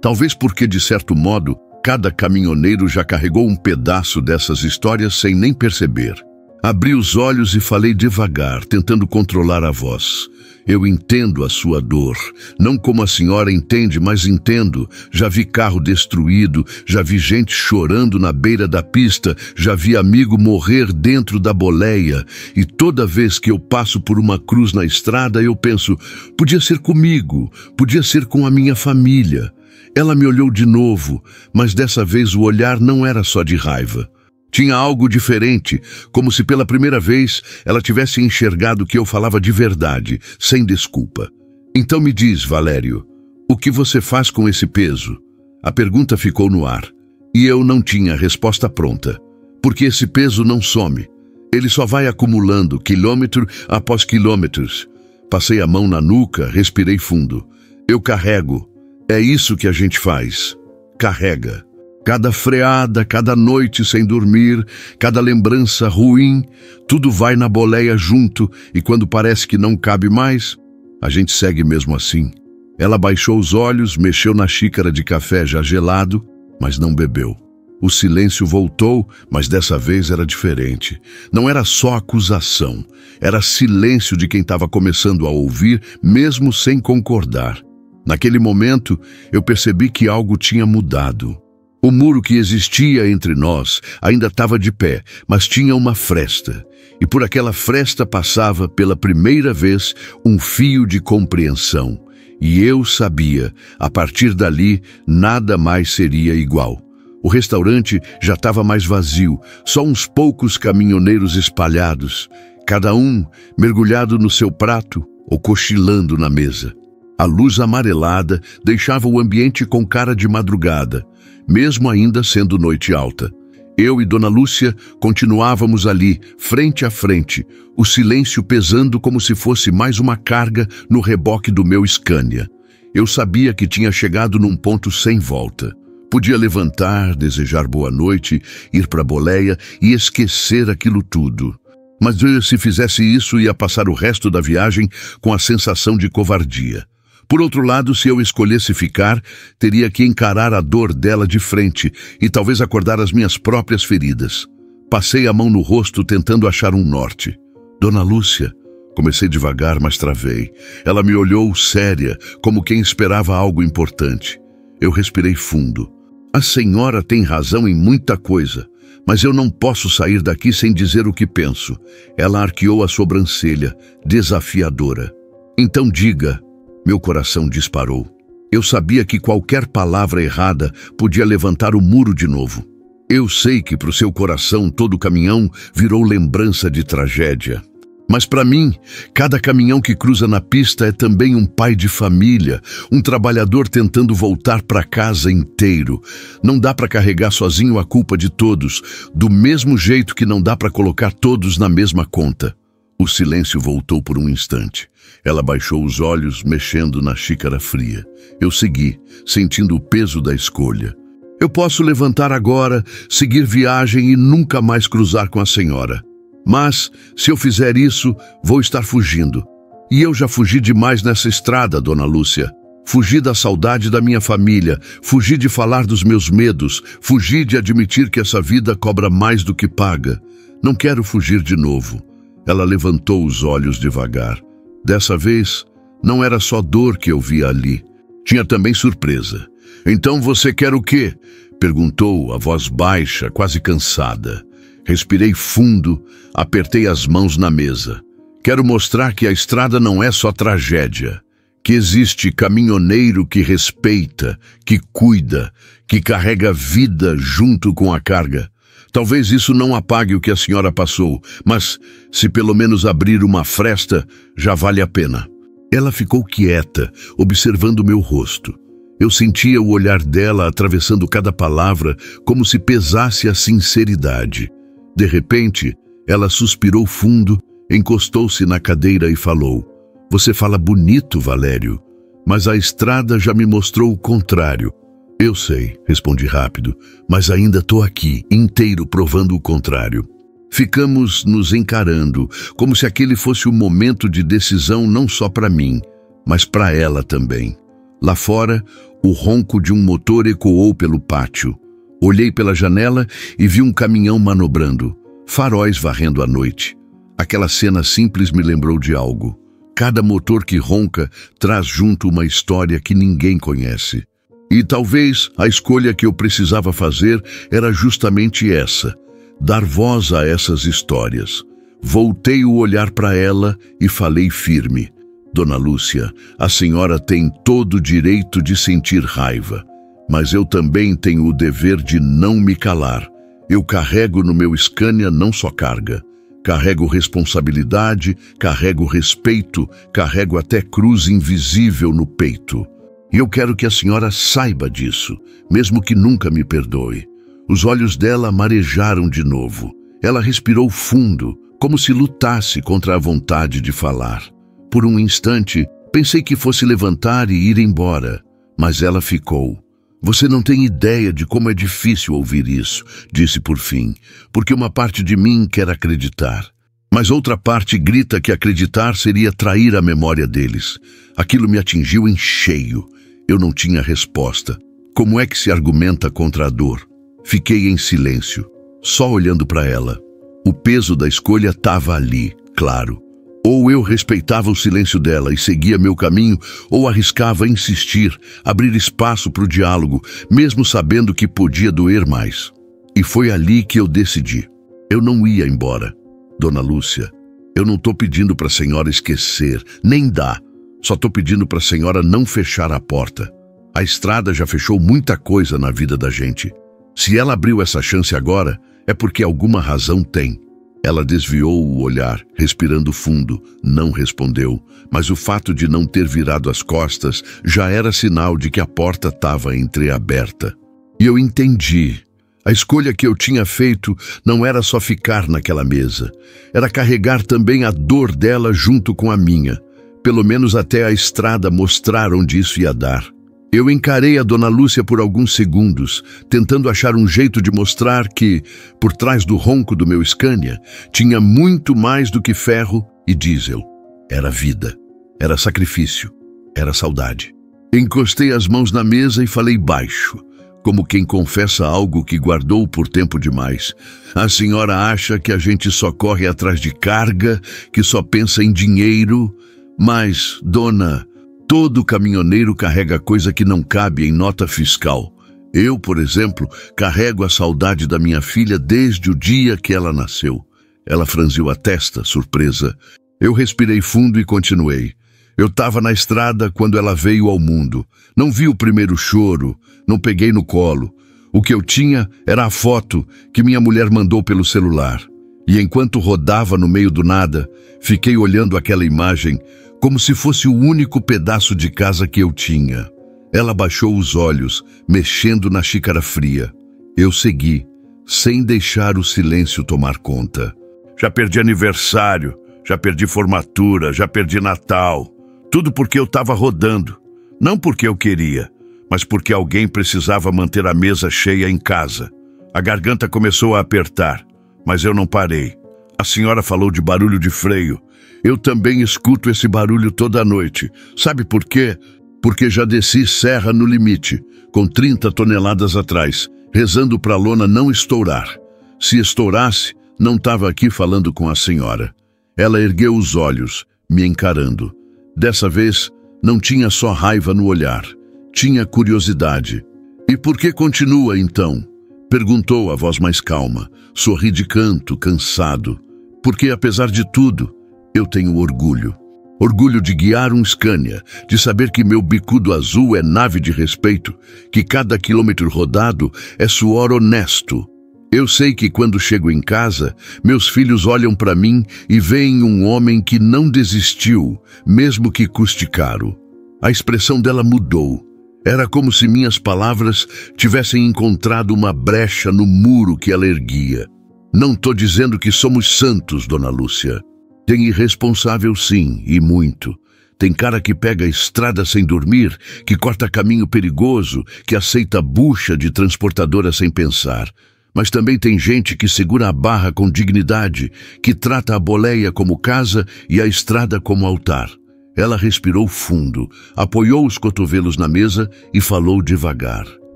Talvez porque, de certo modo, cada caminhoneiro já carregou um pedaço dessas histórias sem nem perceber. Abri os olhos e falei devagar, tentando controlar a voz. Eu entendo a sua dor. Não como a senhora entende, mas entendo. Já vi carro destruído, já vi gente chorando na beira da pista, já vi amigo morrer dentro da boleia. E toda vez que eu passo por uma cruz na estrada, eu penso, podia ser comigo, podia ser com a minha família. Ela me olhou de novo, mas dessa vez o olhar não era só de raiva. Tinha algo diferente, como se pela primeira vez ela tivesse enxergado que eu falava de verdade, sem desculpa. Então me diz, Valério, o que você faz com esse peso? A pergunta ficou no ar, e eu não tinha a resposta pronta, porque esse peso não some. Ele só vai acumulando, quilômetro após quilômetros. Passei a mão na nuca, respirei fundo. Eu carrego. É isso que a gente faz. Carrega. Cada freada, cada noite sem dormir, cada lembrança ruim, tudo vai na boleia junto e quando parece que não cabe mais, a gente segue mesmo assim. Ela baixou os olhos, mexeu na xícara de café já gelado, mas não bebeu. O silêncio voltou, mas dessa vez era diferente. Não era só acusação, era silêncio de quem estava começando a ouvir, mesmo sem concordar. Naquele momento, eu percebi que algo tinha mudado. O muro que existia entre nós ainda estava de pé, mas tinha uma fresta. E por aquela fresta passava, pela primeira vez, um fio de compreensão. E eu sabia, a partir dali, nada mais seria igual. O restaurante já estava mais vazio, só uns poucos caminhoneiros espalhados, cada um mergulhado no seu prato ou cochilando na mesa. A luz amarelada deixava o ambiente com cara de madrugada, mesmo ainda sendo noite alta. Eu e Dona Lúcia continuávamos ali, frente a frente, o silêncio pesando como se fosse mais uma carga no reboque do meu Scania. Eu sabia que tinha chegado num ponto sem volta. Podia levantar, desejar boa noite, ir para a boleia e esquecer aquilo tudo. Mas se fizesse isso, ia passar o resto da viagem com a sensação de covardia. Por outro lado, se eu escolhesse ficar, teria que encarar a dor dela de frente e talvez acordar as minhas próprias feridas. Passei a mão no rosto tentando achar um norte. Dona Lúcia, comecei devagar, mas travei. Ela me olhou séria, como quem esperava algo importante. Eu respirei fundo. A senhora tem razão em muita coisa, mas eu não posso sair daqui sem dizer o que penso. Ela arqueou a sobrancelha, desafiadora. Então diga. Meu coração disparou. Eu sabia que qualquer palavra errada podia levantar o muro de novo. Eu sei que para o seu coração todo caminhão virou lembrança de tragédia. Mas para mim, cada caminhão que cruza na pista é também um pai de família, um trabalhador tentando voltar para casa inteiro. Não dá para carregar sozinho a culpa de todos, do mesmo jeito que não dá para colocar todos na mesma conta. O silêncio voltou por um instante. Ela baixou os olhos, mexendo na xícara fria. Eu segui, sentindo o peso da escolha. Eu posso levantar agora, seguir viagem e nunca mais cruzar com a senhora. Mas, se eu fizer isso, vou estar fugindo. E eu já fugi demais nessa estrada, Dona Lúcia. Fugi da saudade da minha família, fugi de falar dos meus medos, fugi de admitir que essa vida cobra mais do que paga. Não quero fugir de novo. Ela levantou os olhos devagar. Dessa vez, não era só dor que eu via ali. Tinha também surpresa. Então você quer o quê? Perguntou, a voz baixa, quase cansada. Respirei fundo, apertei as mãos na mesa. Quero mostrar que a estrada não é só tragédia. Que existe caminhoneiro que respeita, que cuida, que carrega vida junto com a carga. Talvez isso não apague o que a senhora passou, mas se pelo menos abrir uma fresta, já vale a pena. Ela ficou quieta, observando meu rosto. Eu sentia o olhar dela atravessando cada palavra, como se pesasse a sinceridade. De repente, ela suspirou fundo, encostou-se na cadeira e falou: "Você fala bonito, Valério, mas a estrada já me mostrou o contrário." "Eu sei", respondi rápido, "mas ainda estou aqui, inteiro, provando o contrário." Ficamos nos encarando, como se aquele fosse um momento de decisão não só para mim, mas para ela também. Lá fora, o ronco de um motor ecoou pelo pátio. Olhei pela janela e vi um caminhão manobrando, faróis varrendo a noite. Aquela cena simples me lembrou de algo. Cada motor que ronca traz junto uma história que ninguém conhece. E talvez a escolha que eu precisava fazer era justamente essa, dar voz a essas histórias. Voltei o olhar para ela e falei firme: "Dona Lúcia, a senhora tem todo o direito de sentir raiva, mas eu também tenho o dever de não me calar. Eu carrego no meu Scania não só carga, carrego responsabilidade, carrego respeito, carrego até cruz invisível no peito. E eu quero que a senhora saiba disso, mesmo que nunca me perdoe." Os olhos dela marejaram de novo. Ela respirou fundo, como se lutasse contra a vontade de falar. Por um instante, pensei que fosse levantar e ir embora, mas ela ficou. Você não tem ideia de como é difícil ouvir isso, disse por fim, porque uma parte de mim quer acreditar. Mas outra parte grita que acreditar seria trair a memória deles. Aquilo me atingiu em cheio. Eu não tinha resposta. Como é que se argumenta contra a dor? Fiquei em silêncio, só olhando para ela. O peso da escolha estava ali, claro. Ou eu respeitava o silêncio dela e seguia meu caminho, ou arriscava insistir, abrir espaço para o diálogo, mesmo sabendo que podia doer mais. E foi ali que eu decidi. Eu não ia embora. Dona Lúcia, eu não estou pedindo para a senhora esquecer, nem dá. Só estou pedindo para a senhora não fechar a porta. A estrada já fechou muita coisa na vida da gente. Se ela abriu essa chance agora, é porque alguma razão tem. Ela desviou o olhar, respirando fundo, não respondeu, mas o fato de não ter virado as costas já era sinal de que a porta estava entreaberta. E eu entendi. A escolha que eu tinha feito não era só ficar naquela mesa, era carregar também a dor dela junto com a minha, pelo menos até a estrada mostrar onde isso ia dar. Eu encarei a Dona Lúcia por alguns segundos, tentando achar um jeito de mostrar que, por trás do ronco do meu Scania, tinha muito mais do que ferro e diesel. Era vida, era sacrifício, era saudade. Encostei as mãos na mesa e falei baixo, como quem confessa algo que guardou por tempo demais. A senhora acha que a gente só corre atrás de carga, que só pensa em dinheiro, mas, dona, todo caminhoneiro carrega coisa que não cabe em nota fiscal. Eu, por exemplo, carrego a saudade da minha filha desde o dia que ela nasceu. Ela franziu a testa, surpresa. Eu respirei fundo e continuei. Eu estava na estrada quando ela veio ao mundo. Não vi o primeiro choro, não peguei no colo. O que eu tinha era a foto que minha mulher mandou pelo celular. E enquanto rodava no meio do nada, fiquei olhando aquela imagem como se fosse o único pedaço de casa que eu tinha. Ela baixou os olhos, mexendo na xícara fria. Eu segui, sem deixar o silêncio tomar conta. Já perdi aniversário, já perdi formatura, já perdi Natal. Tudo porque eu estava rodando. Não porque eu queria, mas porque alguém precisava manter a mesa cheia em casa. A garganta começou a apertar, mas eu não parei. A senhora falou de barulho de freio. Eu também escuto esse barulho toda noite. Sabe por quê? Porque já desci serra no limite, com 30 toneladas atrás, rezando para a lona não estourar. Se estourasse, não estava aqui falando com a senhora. Ela ergueu os olhos, me encarando. Dessa vez, não tinha só raiva no olhar, tinha curiosidade. E por que continua, então? Perguntou a voz mais calma. Sorri de canto, cansado. Porque, apesar de tudo, eu tenho orgulho. Orgulho de guiar um Scania, de saber que meu bicudo azul é nave de respeito, que cada quilômetro rodado é suor honesto. Eu sei que quando chego em casa, meus filhos olham para mim e veem um homem que não desistiu, mesmo que custe caro. A expressão dela mudou. Era como se minhas palavras tivessem encontrado uma brecha no muro que ela erguia. Não estou dizendo que somos santos, Dona Lúcia. Tem irresponsável sim, e muito. Tem cara que pega a estrada sem dormir, que corta caminho perigoso, que aceita bucha de transportadora sem pensar. Mas também tem gente que segura a barra com dignidade, que trata a boleia como casa e a estrada como altar. Ela respirou fundo, apoiou os cotovelos na mesa e falou devagar.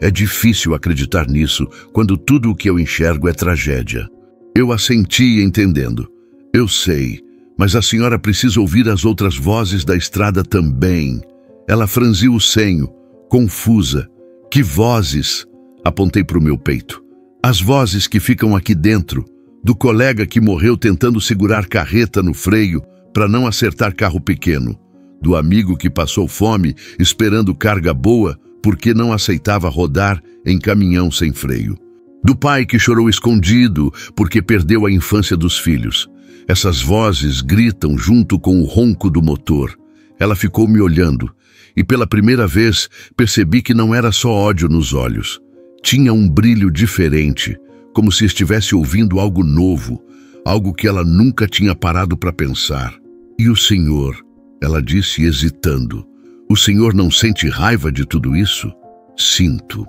É difícil acreditar nisso quando tudo o que eu enxergo é tragédia. Eu assenti entendendo. Eu sei, mas a senhora precisa ouvir as outras vozes da estrada também. Ela franziu o senho, confusa. Que vozes? Apontei para o meu peito. As vozes que ficam aqui dentro, do colega que morreu tentando segurar carreta no freio para não acertar carro pequeno, do amigo que passou fome esperando carga boa porque não aceitava rodar em caminhão sem freio, do pai que chorou escondido porque perdeu a infância dos filhos. Essas vozes gritam junto com o ronco do motor. Ela ficou me olhando e pela primeira vez percebi que não era só ódio nos olhos. Tinha um brilho diferente, como se estivesse ouvindo algo novo, algo que ela nunca tinha parado para pensar. E o senhor, ela disse hesitando, o senhor não sente raiva de tudo isso? Sinto,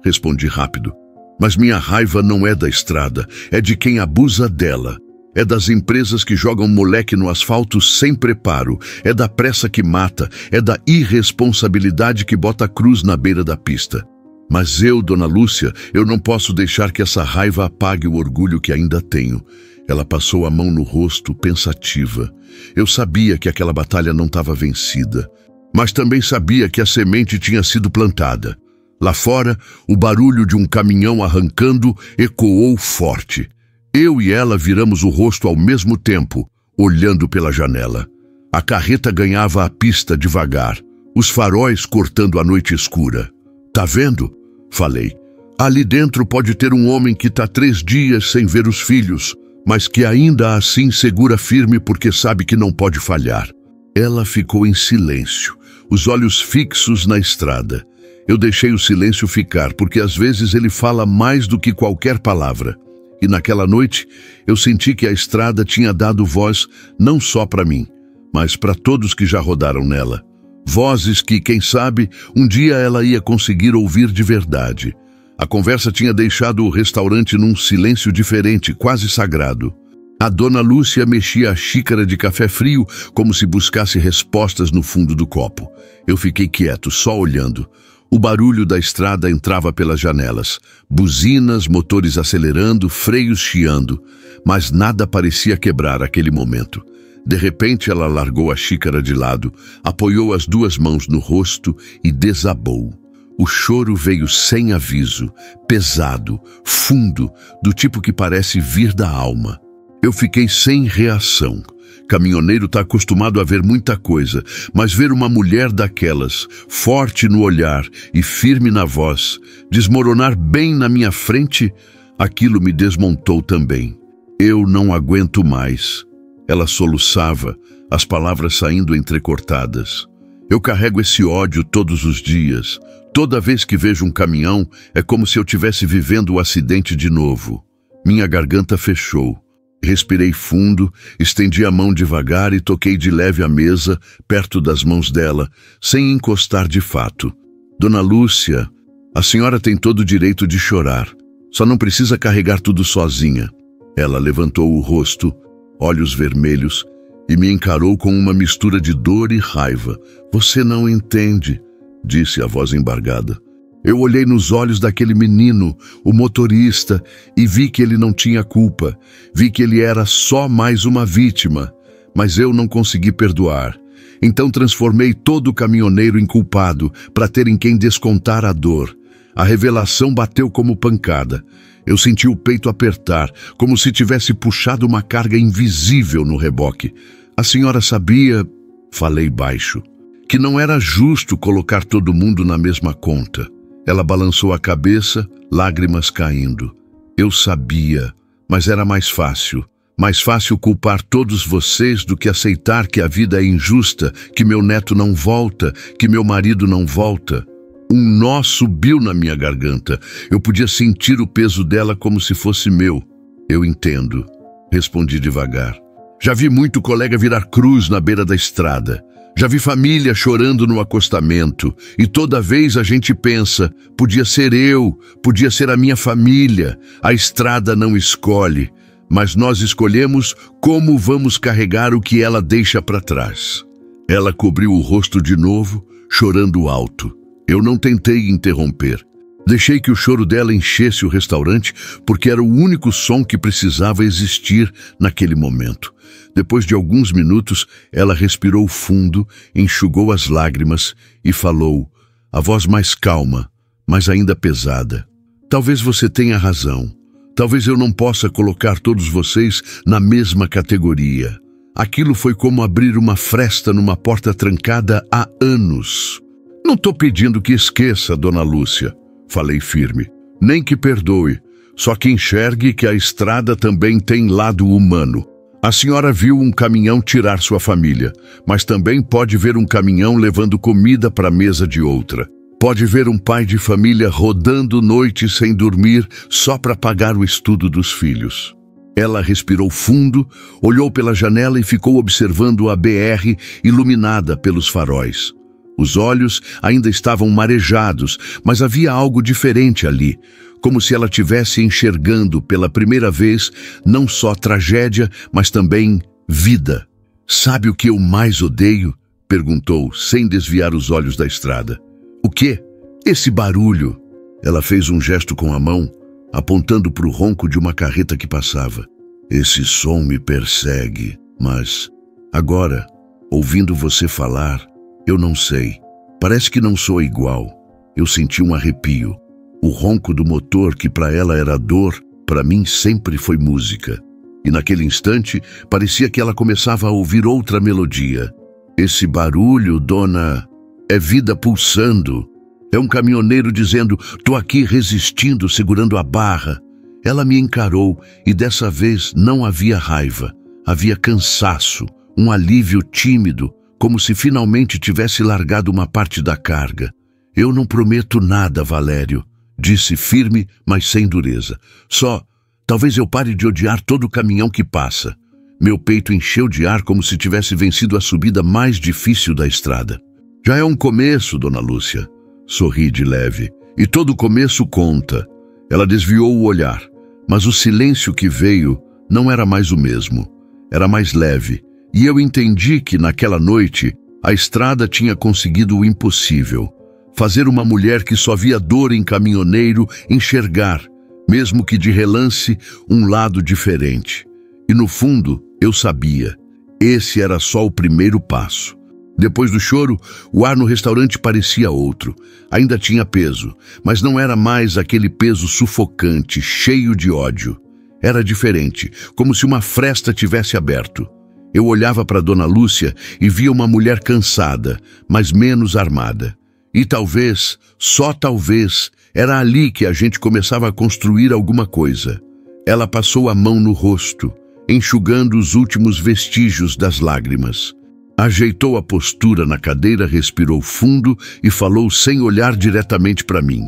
respondi rápido. Mas minha raiva não é da estrada, é de quem abusa dela. É das empresas que jogam moleque no asfalto sem preparo. É da pressa que mata. É da irresponsabilidade que bota a cruz na beira da pista. Mas eu, Dona Lúcia, eu não posso deixar que essa raiva apague o orgulho que ainda tenho. Ela passou a mão no rosto, pensativa. Eu sabia que aquela batalha não estava vencida. Mas também sabia que a semente tinha sido plantada. Lá fora, o barulho de um caminhão arrancando ecoou forte. Eu e ela viramos o rosto ao mesmo tempo, olhando pela janela. A carreta ganhava a pista devagar, os faróis cortando a noite escura. Tá vendo? Falei. Ali dentro pode ter um homem que tá 3 dias sem ver os filhos, mas que ainda assim segura firme porque sabe que não pode falhar. Ela ficou em silêncio, os olhos fixos na estrada. Eu deixei o silêncio ficar, porque às vezes ele fala mais do que qualquer palavra. E naquela noite, eu senti que a estrada tinha dado voz não só para mim, mas para todos que já rodaram nela. Vozes que, quem sabe, um dia ela ia conseguir ouvir de verdade. A conversa tinha deixado o restaurante num silêncio diferente, quase sagrado. A Dona Lúcia mexia a xícara de café frio como se buscasse respostas no fundo do copo. Eu fiquei quieto, só olhando. O barulho da estrada entrava pelas janelas. Buzinas, motores acelerando, freios chiando. Mas nada parecia quebrar aquele momento. De repente ela largou a xícara de lado, apoiou as 2 mãos no rosto e desabou. O choro veio sem aviso, pesado, fundo, do tipo que parece vir da alma. Eu fiquei sem reação. Caminhoneiro está acostumado a ver muita coisa, mas ver uma mulher daquelas, forte no olhar e firme na voz, desmoronar bem na minha frente, aquilo me desmontou também. Eu não aguento mais. Ela soluçava, as palavras saindo entrecortadas. Eu carrego esse ódio todos os dias. Toda vez que vejo um caminhão, é como se eu estivesse vivendo o acidente de novo. Minha garganta fechou. Respirei fundo, estendi a mão devagar e toquei de leve a mesa, perto das mãos dela, sem encostar de fato. Dona Lúcia, a senhora tem todo o direito de chorar. Só não precisa carregar tudo sozinha. Ela levantou o rosto, olhos vermelhos, e me encarou com uma mistura de dor e raiva. Você não entende, disse a voz embargada. Eu olhei nos olhos daquele menino, o motorista, e vi que ele não tinha culpa. Vi que ele era só mais uma vítima. Mas eu não consegui perdoar. Então transformei todo o caminhoneiro em culpado, para ter em quem descontar a dor. A revelação bateu como pancada. Eu senti o peito apertar, como se tivesse puxado uma carga invisível no reboque. A senhora sabia, falei baixo, que não era justo colocar todo mundo na mesma conta. Ela balançou a cabeça, lágrimas caindo. Eu sabia, mas era mais fácil. Mais fácil culpar todos vocês do que aceitar que a vida é injusta, que meu neto não volta, que meu marido não volta. Um nó subiu na minha garganta. Eu podia sentir o peso dela como se fosse meu. Eu entendo, respondi devagar. Já vi muito colega virar cruz na beira da estrada. Já vi família chorando no acostamento, e toda vez a gente pensa, podia ser eu, podia ser a minha família. A estrada não escolhe, mas nós escolhemos como vamos carregar o que ela deixa para trás. Ela cobriu o rosto de novo, chorando alto. Eu não tentei interromper. Deixei que o choro dela enchesse o restaurante, porque era o único som que precisava existir naquele momento. Depois de alguns minutos, ela respirou fundo, enxugou as lágrimas e falou, a voz mais calma, mas ainda pesada. Talvez você tenha razão. Talvez eu não possa colocar todos vocês na mesma categoria. Aquilo foi como abrir uma fresta numa porta trancada há anos. Não estou pedindo que esqueça, Dona Lúcia, falei firme. Nem que perdoe, só que enxergue que a estrada também tem lado humano. A senhora viu um caminhão tirar sua família, mas também pode ver um caminhão levando comida para a mesa de outra. Pode ver um pai de família rodando noites sem dormir só para pagar o estudo dos filhos. Ela respirou fundo, olhou pela janela e ficou observando a BR iluminada pelos faróis. Os olhos ainda estavam marejados, mas havia algo diferente ali, como se ela tivesse enxergando pela primeira vez não só tragédia, mas também vida. "Sabe o que eu mais odeio?" perguntou, sem desviar os olhos da estrada. "O quê?" "Esse barulho." Ela fez um gesto com a mão, apontando para o ronco de uma carreta que passava. "Esse som me persegue, mas agora, ouvindo você falar, eu não sei. Parece que não sou igual." Eu senti um arrepio. O ronco do motor, que para ela era dor, para mim sempre foi música. E naquele instante, parecia que ela começava a ouvir outra melodia. "Esse barulho, dona, é vida pulsando. É um caminhoneiro dizendo, tô aqui resistindo, segurando a barra." Ela me encarou e dessa vez não havia raiva. Havia cansaço, um alívio tímido, como se finalmente tivesse largado uma parte da carga. "Eu não prometo nada, Valério," disse firme, mas sem dureza. "Só, talvez eu pare de odiar todo caminhão que passa." Meu peito encheu de ar como se tivesse vencido a subida mais difícil da estrada. "Já é um começo, dona Lúcia." Sorri de leve. "E todo começo conta." Ela desviou o olhar, mas o silêncio que veio não era mais o mesmo. Era mais leve, e eu entendi que naquela noite a estrada tinha conseguido o impossível. Fazer uma mulher que só via dor em caminhoneiro enxergar, mesmo que de relance, um lado diferente. E no fundo, eu sabia. Esse era só o primeiro passo. Depois do choro, o ar no restaurante parecia outro. Ainda tinha peso, mas não era mais aquele peso sufocante, cheio de ódio. Era diferente, como se uma fresta tivesse aberto. Eu olhava para Dona Lúcia e via uma mulher cansada, mas menos armada. E talvez, só talvez, era ali que a gente começava a construir alguma coisa. Ela passou a mão no rosto, enxugando os últimos vestígios das lágrimas. Ajeitou a postura na cadeira, respirou fundo e falou sem olhar diretamente para mim.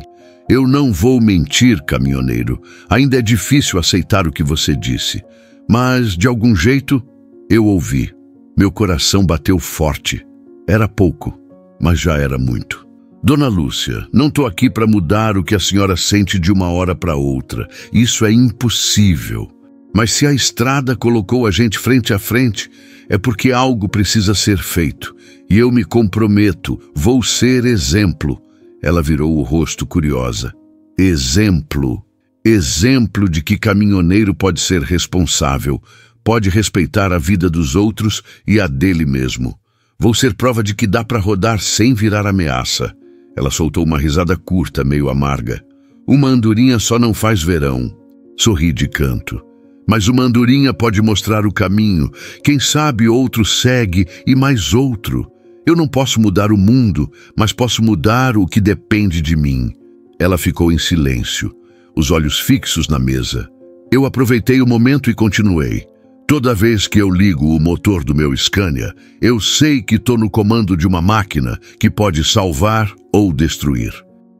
"Eu não vou mentir, caminhoneiro. Ainda é difícil aceitar o que você disse. Mas, de algum jeito, eu ouvi. Meu coração bateu forte. Era pouco, mas já era muito. Dona Lúcia, não estou aqui para mudar o que a senhora sente de uma hora para outra. Isso é impossível. Mas se a estrada colocou a gente frente a frente, é porque algo precisa ser feito. E eu me comprometo, vou ser exemplo." Ela virou o rosto curiosa. "Exemplo. Exemplo de que caminhoneiro pode ser responsável, pode respeitar a vida dos outros e a dele mesmo. Vou ser prova de que dá para rodar sem virar ameaça." Ela soltou uma risada curta, meio amarga. "Uma andorinha só não faz verão." Sorri de canto. "Mas uma andorinha pode mostrar o caminho. Quem sabe outro segue e mais outro. Eu não posso mudar o mundo, mas posso mudar o que depende de mim." Ela ficou em silêncio, os olhos fixos na mesa. Eu aproveitei o momento e continuei. "Toda vez que eu ligo o motor do meu Scania, eu sei que estou no comando de uma máquina que pode salvar ou destruir.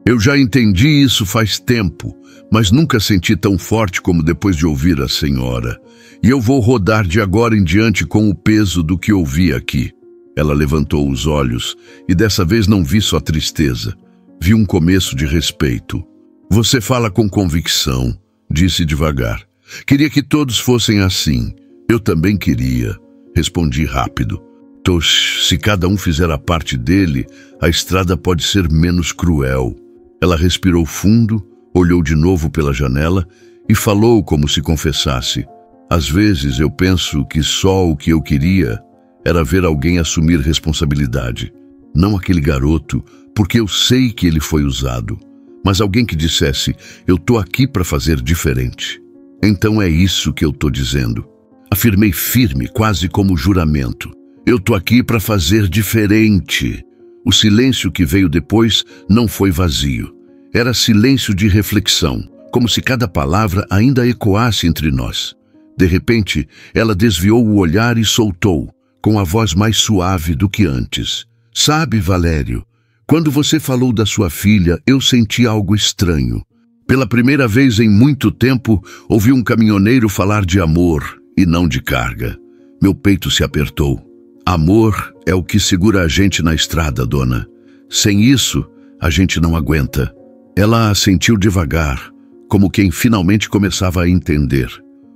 Eu já entendi isso faz tempo, mas nunca senti tão forte como depois de ouvir a senhora. E eu vou rodar de agora em diante com o peso do que ouvi aqui." Ela levantou os olhos e dessa vez não vi só tristeza. Vi um começo de respeito. "Você fala com convicção," disse devagar. "Queria que todos fossem assim." "Eu também queria," respondi rápido. Se cada um fizer a parte dele, a estrada pode ser menos cruel." Ela respirou fundo, olhou de novo pela janela e falou como se confessasse. "Às vezes eu penso que só o que eu queria era ver alguém assumir responsabilidade. Não aquele garoto, porque eu sei que ele foi usado, mas alguém que dissesse, eu tô aqui para fazer diferente. Então é isso que eu tô dizendo." Afirmei firme, quase como juramento. "Eu tô aqui para fazer diferente." O silêncio que veio depois não foi vazio. Era silêncio de reflexão, como se cada palavra ainda ecoasse entre nós. De repente, ela desviou o olhar e soltou, com a voz mais suave do que antes. "Sabe, Valério, quando você falou da sua filha, eu senti algo estranho. Pela primeira vez em muito tempo, ouvi um caminhoneiro falar de amor e não de carga. Meu peito se apertou. Amor é o que segura a gente na estrada, dona. Sem isso, a gente não aguenta. Ela assentiu devagar, como quem finalmente começava a entender.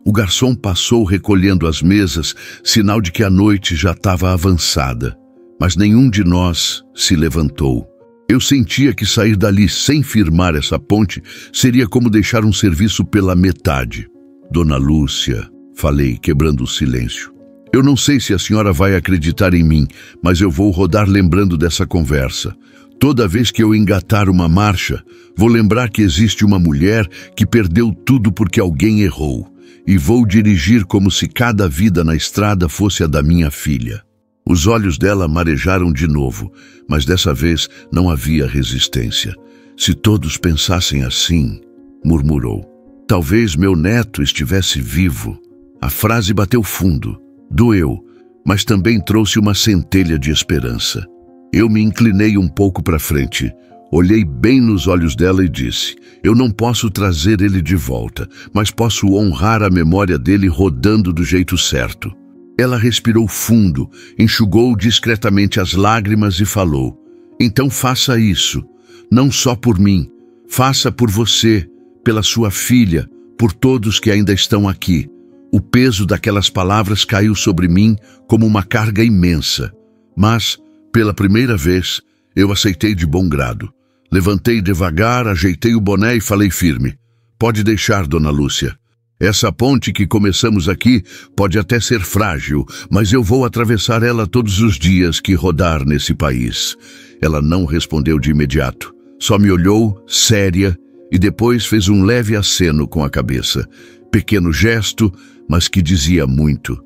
O garçom passou recolhendo as mesas, sinal de que a noite já estava avançada. Mas nenhum de nós se levantou. Eu sentia que sair dali sem firmar essa ponte seria como deixar um serviço pela metade. Dona Lúcia, falei, quebrando o silêncio. Eu não sei se a senhora vai acreditar em mim, mas eu vou rodar lembrando dessa conversa. Toda vez que eu engatar uma marcha, vou lembrar que existe uma mulher que perdeu tudo porque alguém errou. E vou dirigir como se cada vida na estrada fosse a da minha filha. Os olhos dela marejaram de novo, mas dessa vez não havia resistência. Se todos pensassem assim, murmurou. Talvez meu neto estivesse vivo. A frase bateu fundo, doeu, mas também trouxe uma centelha de esperança. Eu me inclinei um pouco para frente, olhei bem nos olhos dela e disse: eu não posso trazer ele de volta, mas posso honrar a memória dele rodando do jeito certo. Ela respirou fundo, enxugou discretamente as lágrimas e falou: então faça isso, não só por mim, faça por você, pela sua filha, por todos que ainda estão aqui. O peso daquelas palavras caiu sobre mim como uma carga imensa, mas, pela primeira vez, eu aceitei de bom grado. Levantei devagar, ajeitei o boné e falei firme: pode deixar, Dona Lúcia. Essa ponte que começamos aqui pode até ser frágil, mas eu vou atravessar ela todos os dias que rodar nesse país. Ela não respondeu de imediato, só me olhou, séria, e depois fez um leve aceno com a cabeça. Pequeno gesto, mas que dizia muito.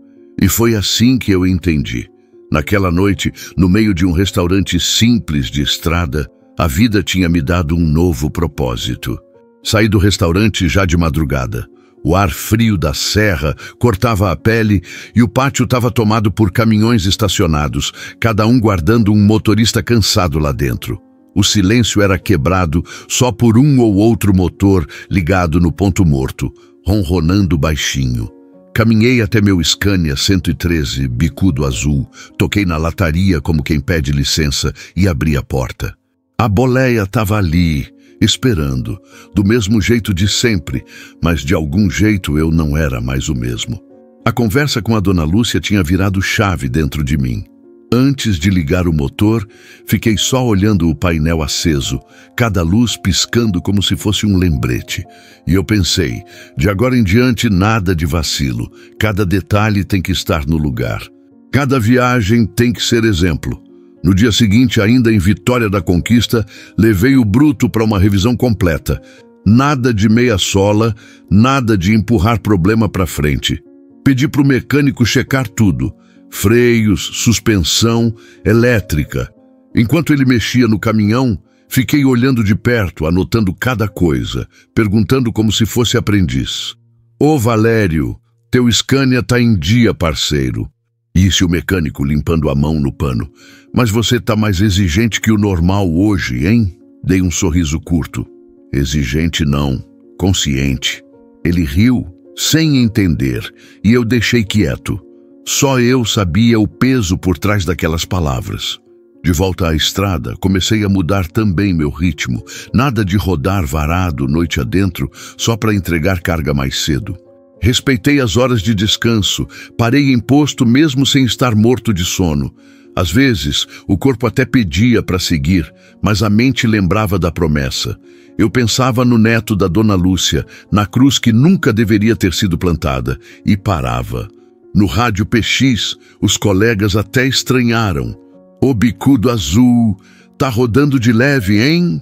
E foi assim que eu entendi. Naquela noite, no meio de um restaurante simples de estrada, a vida tinha me dado um novo propósito. Saí do restaurante já de madrugada. O ar frio da serra cortava a pele e o pátio estava tomado por caminhões estacionados, cada um guardando um motorista cansado lá dentro. O silêncio era quebrado só por um ou outro motor ligado no ponto morto, ronronando baixinho. Caminhei até meu Scania 113, bicudo azul, toquei na lataria como quem pede licença e abri a porta. A boleia estava ali, esperando, do mesmo jeito de sempre, mas de algum jeito eu não era mais o mesmo. A conversa com a Dona Lúcia tinha virado chave dentro de mim. Antes de ligar o motor, fiquei só olhando o painel aceso, cada luz piscando como se fosse um lembrete. E eu pensei, de agora em diante nada de vacilo, cada detalhe tem que estar no lugar. Cada viagem tem que ser exemplo. No dia seguinte, ainda em Vitória da Conquista, levei o bruto para uma revisão completa. Nada de meia sola, nada de empurrar problema para frente. Pedi para o mecânico checar tudo. Freios, suspensão, elétrica. Enquanto ele mexia no caminhão, fiquei olhando de perto, anotando cada coisa, perguntando como se fosse aprendiz. Ô Valério, teu Scania tá em dia, parceiro. Disse o mecânico limpando a mão no pano. Mas você tá mais exigente que o normal hoje, hein? Dei um sorriso curto. Exigente não, consciente. Ele riu, sem entender, e eu deixei quieto. Só eu sabia o peso por trás daquelas palavras. De volta à estrada, comecei a mudar também meu ritmo. Nada de rodar varado noite adentro só para entregar carga mais cedo. Respeitei as horas de descanso, parei em posto mesmo sem estar morto de sono. Às vezes, o corpo até pedia para seguir, mas a mente lembrava da promessa. Eu pensava no neto da Dona Lúcia, na cruz que nunca deveria ter sido plantada, e parava. No rádio PX, os colegas até estranharam. O bicudo azul, tá rodando de leve, hein?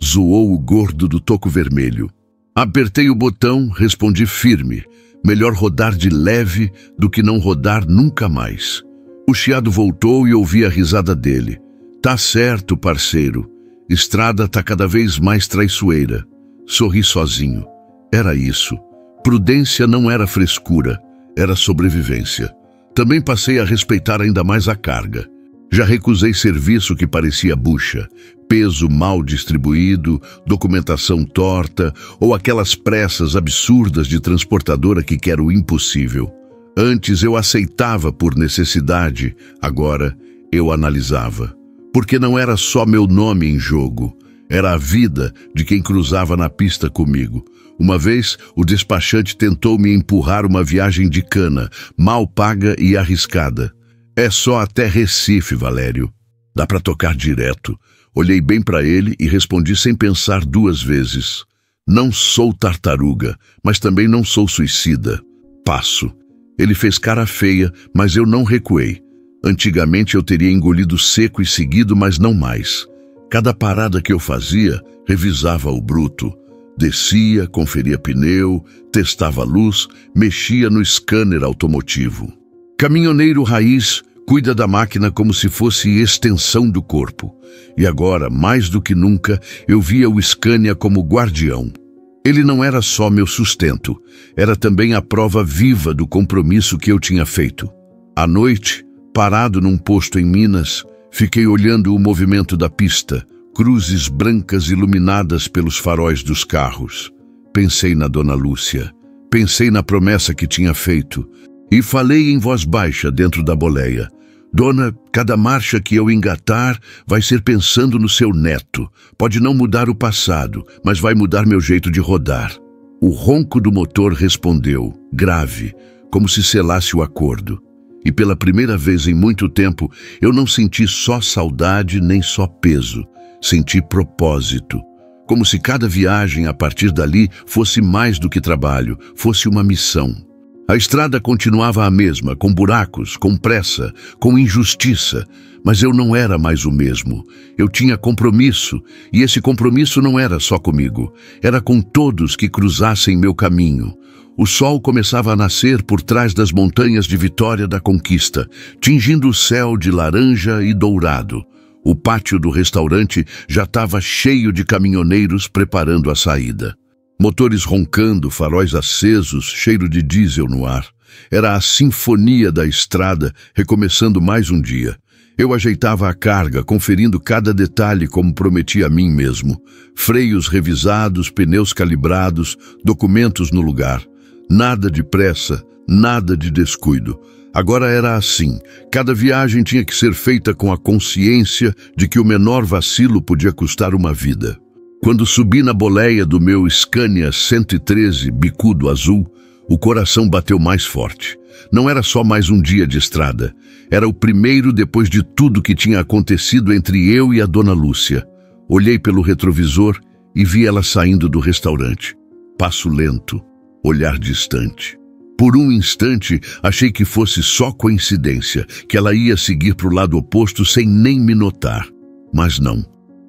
Zoou o gordo do toco vermelho. Apertei o botão, respondi firme. Melhor rodar de leve do que não rodar nunca mais. O chiado voltou e ouvi a risada dele. Tá certo, parceiro. Estrada tá cada vez mais traiçoeira. Sorri sozinho. Era isso. Prudência não era frescura. Era sobrevivência. Também passei a respeitar ainda mais a carga. Já recusei serviço que parecia bucha, peso mal distribuído, documentação torta ou aquelas pressas absurdas de transportadora que quer o impossível. Antes eu aceitava por necessidade, agora eu analisava. porque não era só meu nome em jogo, era a vida de quem cruzava na pista comigo. Uma vez, o despachante tentou me empurrar uma viagem de cana, mal paga e arriscada. É só até Recife, Valério. Dá para tocar direto. Olhei bem para ele e respondi sem pensar duas vezes. Não sou tartaruga, mas também não sou suicida. Passo. Ele fez cara feia, mas eu não recuei. Antigamente eu teria engolido seco e seguido, mas não mais. Cada parada que eu fazia, revisava o bruto. Descia, conferia pneu, testava luz, mexia no scanner automotivo. Caminhoneiro raiz cuida da máquina como se fosse extensão do corpo. E agora, mais do que nunca, eu via o Scania como guardião. Ele não era só meu sustento, era também a prova viva do compromisso que eu tinha feito. À noite, parado num posto em Minas, fiquei olhando o movimento da pista, cruzes brancas iluminadas pelos faróis dos carros. Pensei na Dona Lúcia, pensei na promessa que tinha feito e falei em voz baixa dentro da boleia. Dona, cada marcha que eu engatar vai ser pensando no seu neto. Pode não mudar o passado, mas vai mudar meu jeito de rodar. O ronco do motor respondeu, grave, como se selasse o acordo. E pela primeira vez em muito tempo, eu não senti só saudade nem só peso. Senti propósito. Como se cada viagem a partir dali fosse mais do que trabalho, fosse uma missão. A estrada continuava a mesma, com buracos, com pressa, com injustiça, mas eu não era mais o mesmo. Eu tinha compromisso, e esse compromisso não era só comigo, era com todos que cruzassem meu caminho. O sol começava a nascer por trás das montanhas de Vitória da Conquista, tingindo o céu de laranja e dourado. O pátio do restaurante já estava cheio de caminhoneiros preparando a saída. Motores roncando, faróis acesos, cheiro de diesel no ar. Era a sinfonia da estrada, recomeçando mais um dia. Eu ajeitava a carga, conferindo cada detalhe como prometi a mim mesmo. Freios revisados, pneus calibrados, documentos no lugar. Nada de pressa, nada de descuido. Agora era assim. Cada viagem tinha que ser feita com a consciência de que o menor vacilo podia custar uma vida. Quando subi na boleia do meu Scania 113 bicudo azul, o coração bateu mais forte. Não era só mais um dia de estrada. Era o primeiro depois de tudo que tinha acontecido entre eu e a Dona Lúcia. Olhei pelo retrovisor e vi ela saindo do restaurante. Passo lento, olhar distante. Por um instante, achei que fosse só coincidência, que ela ia seguir para o lado oposto sem nem me notar. Mas não.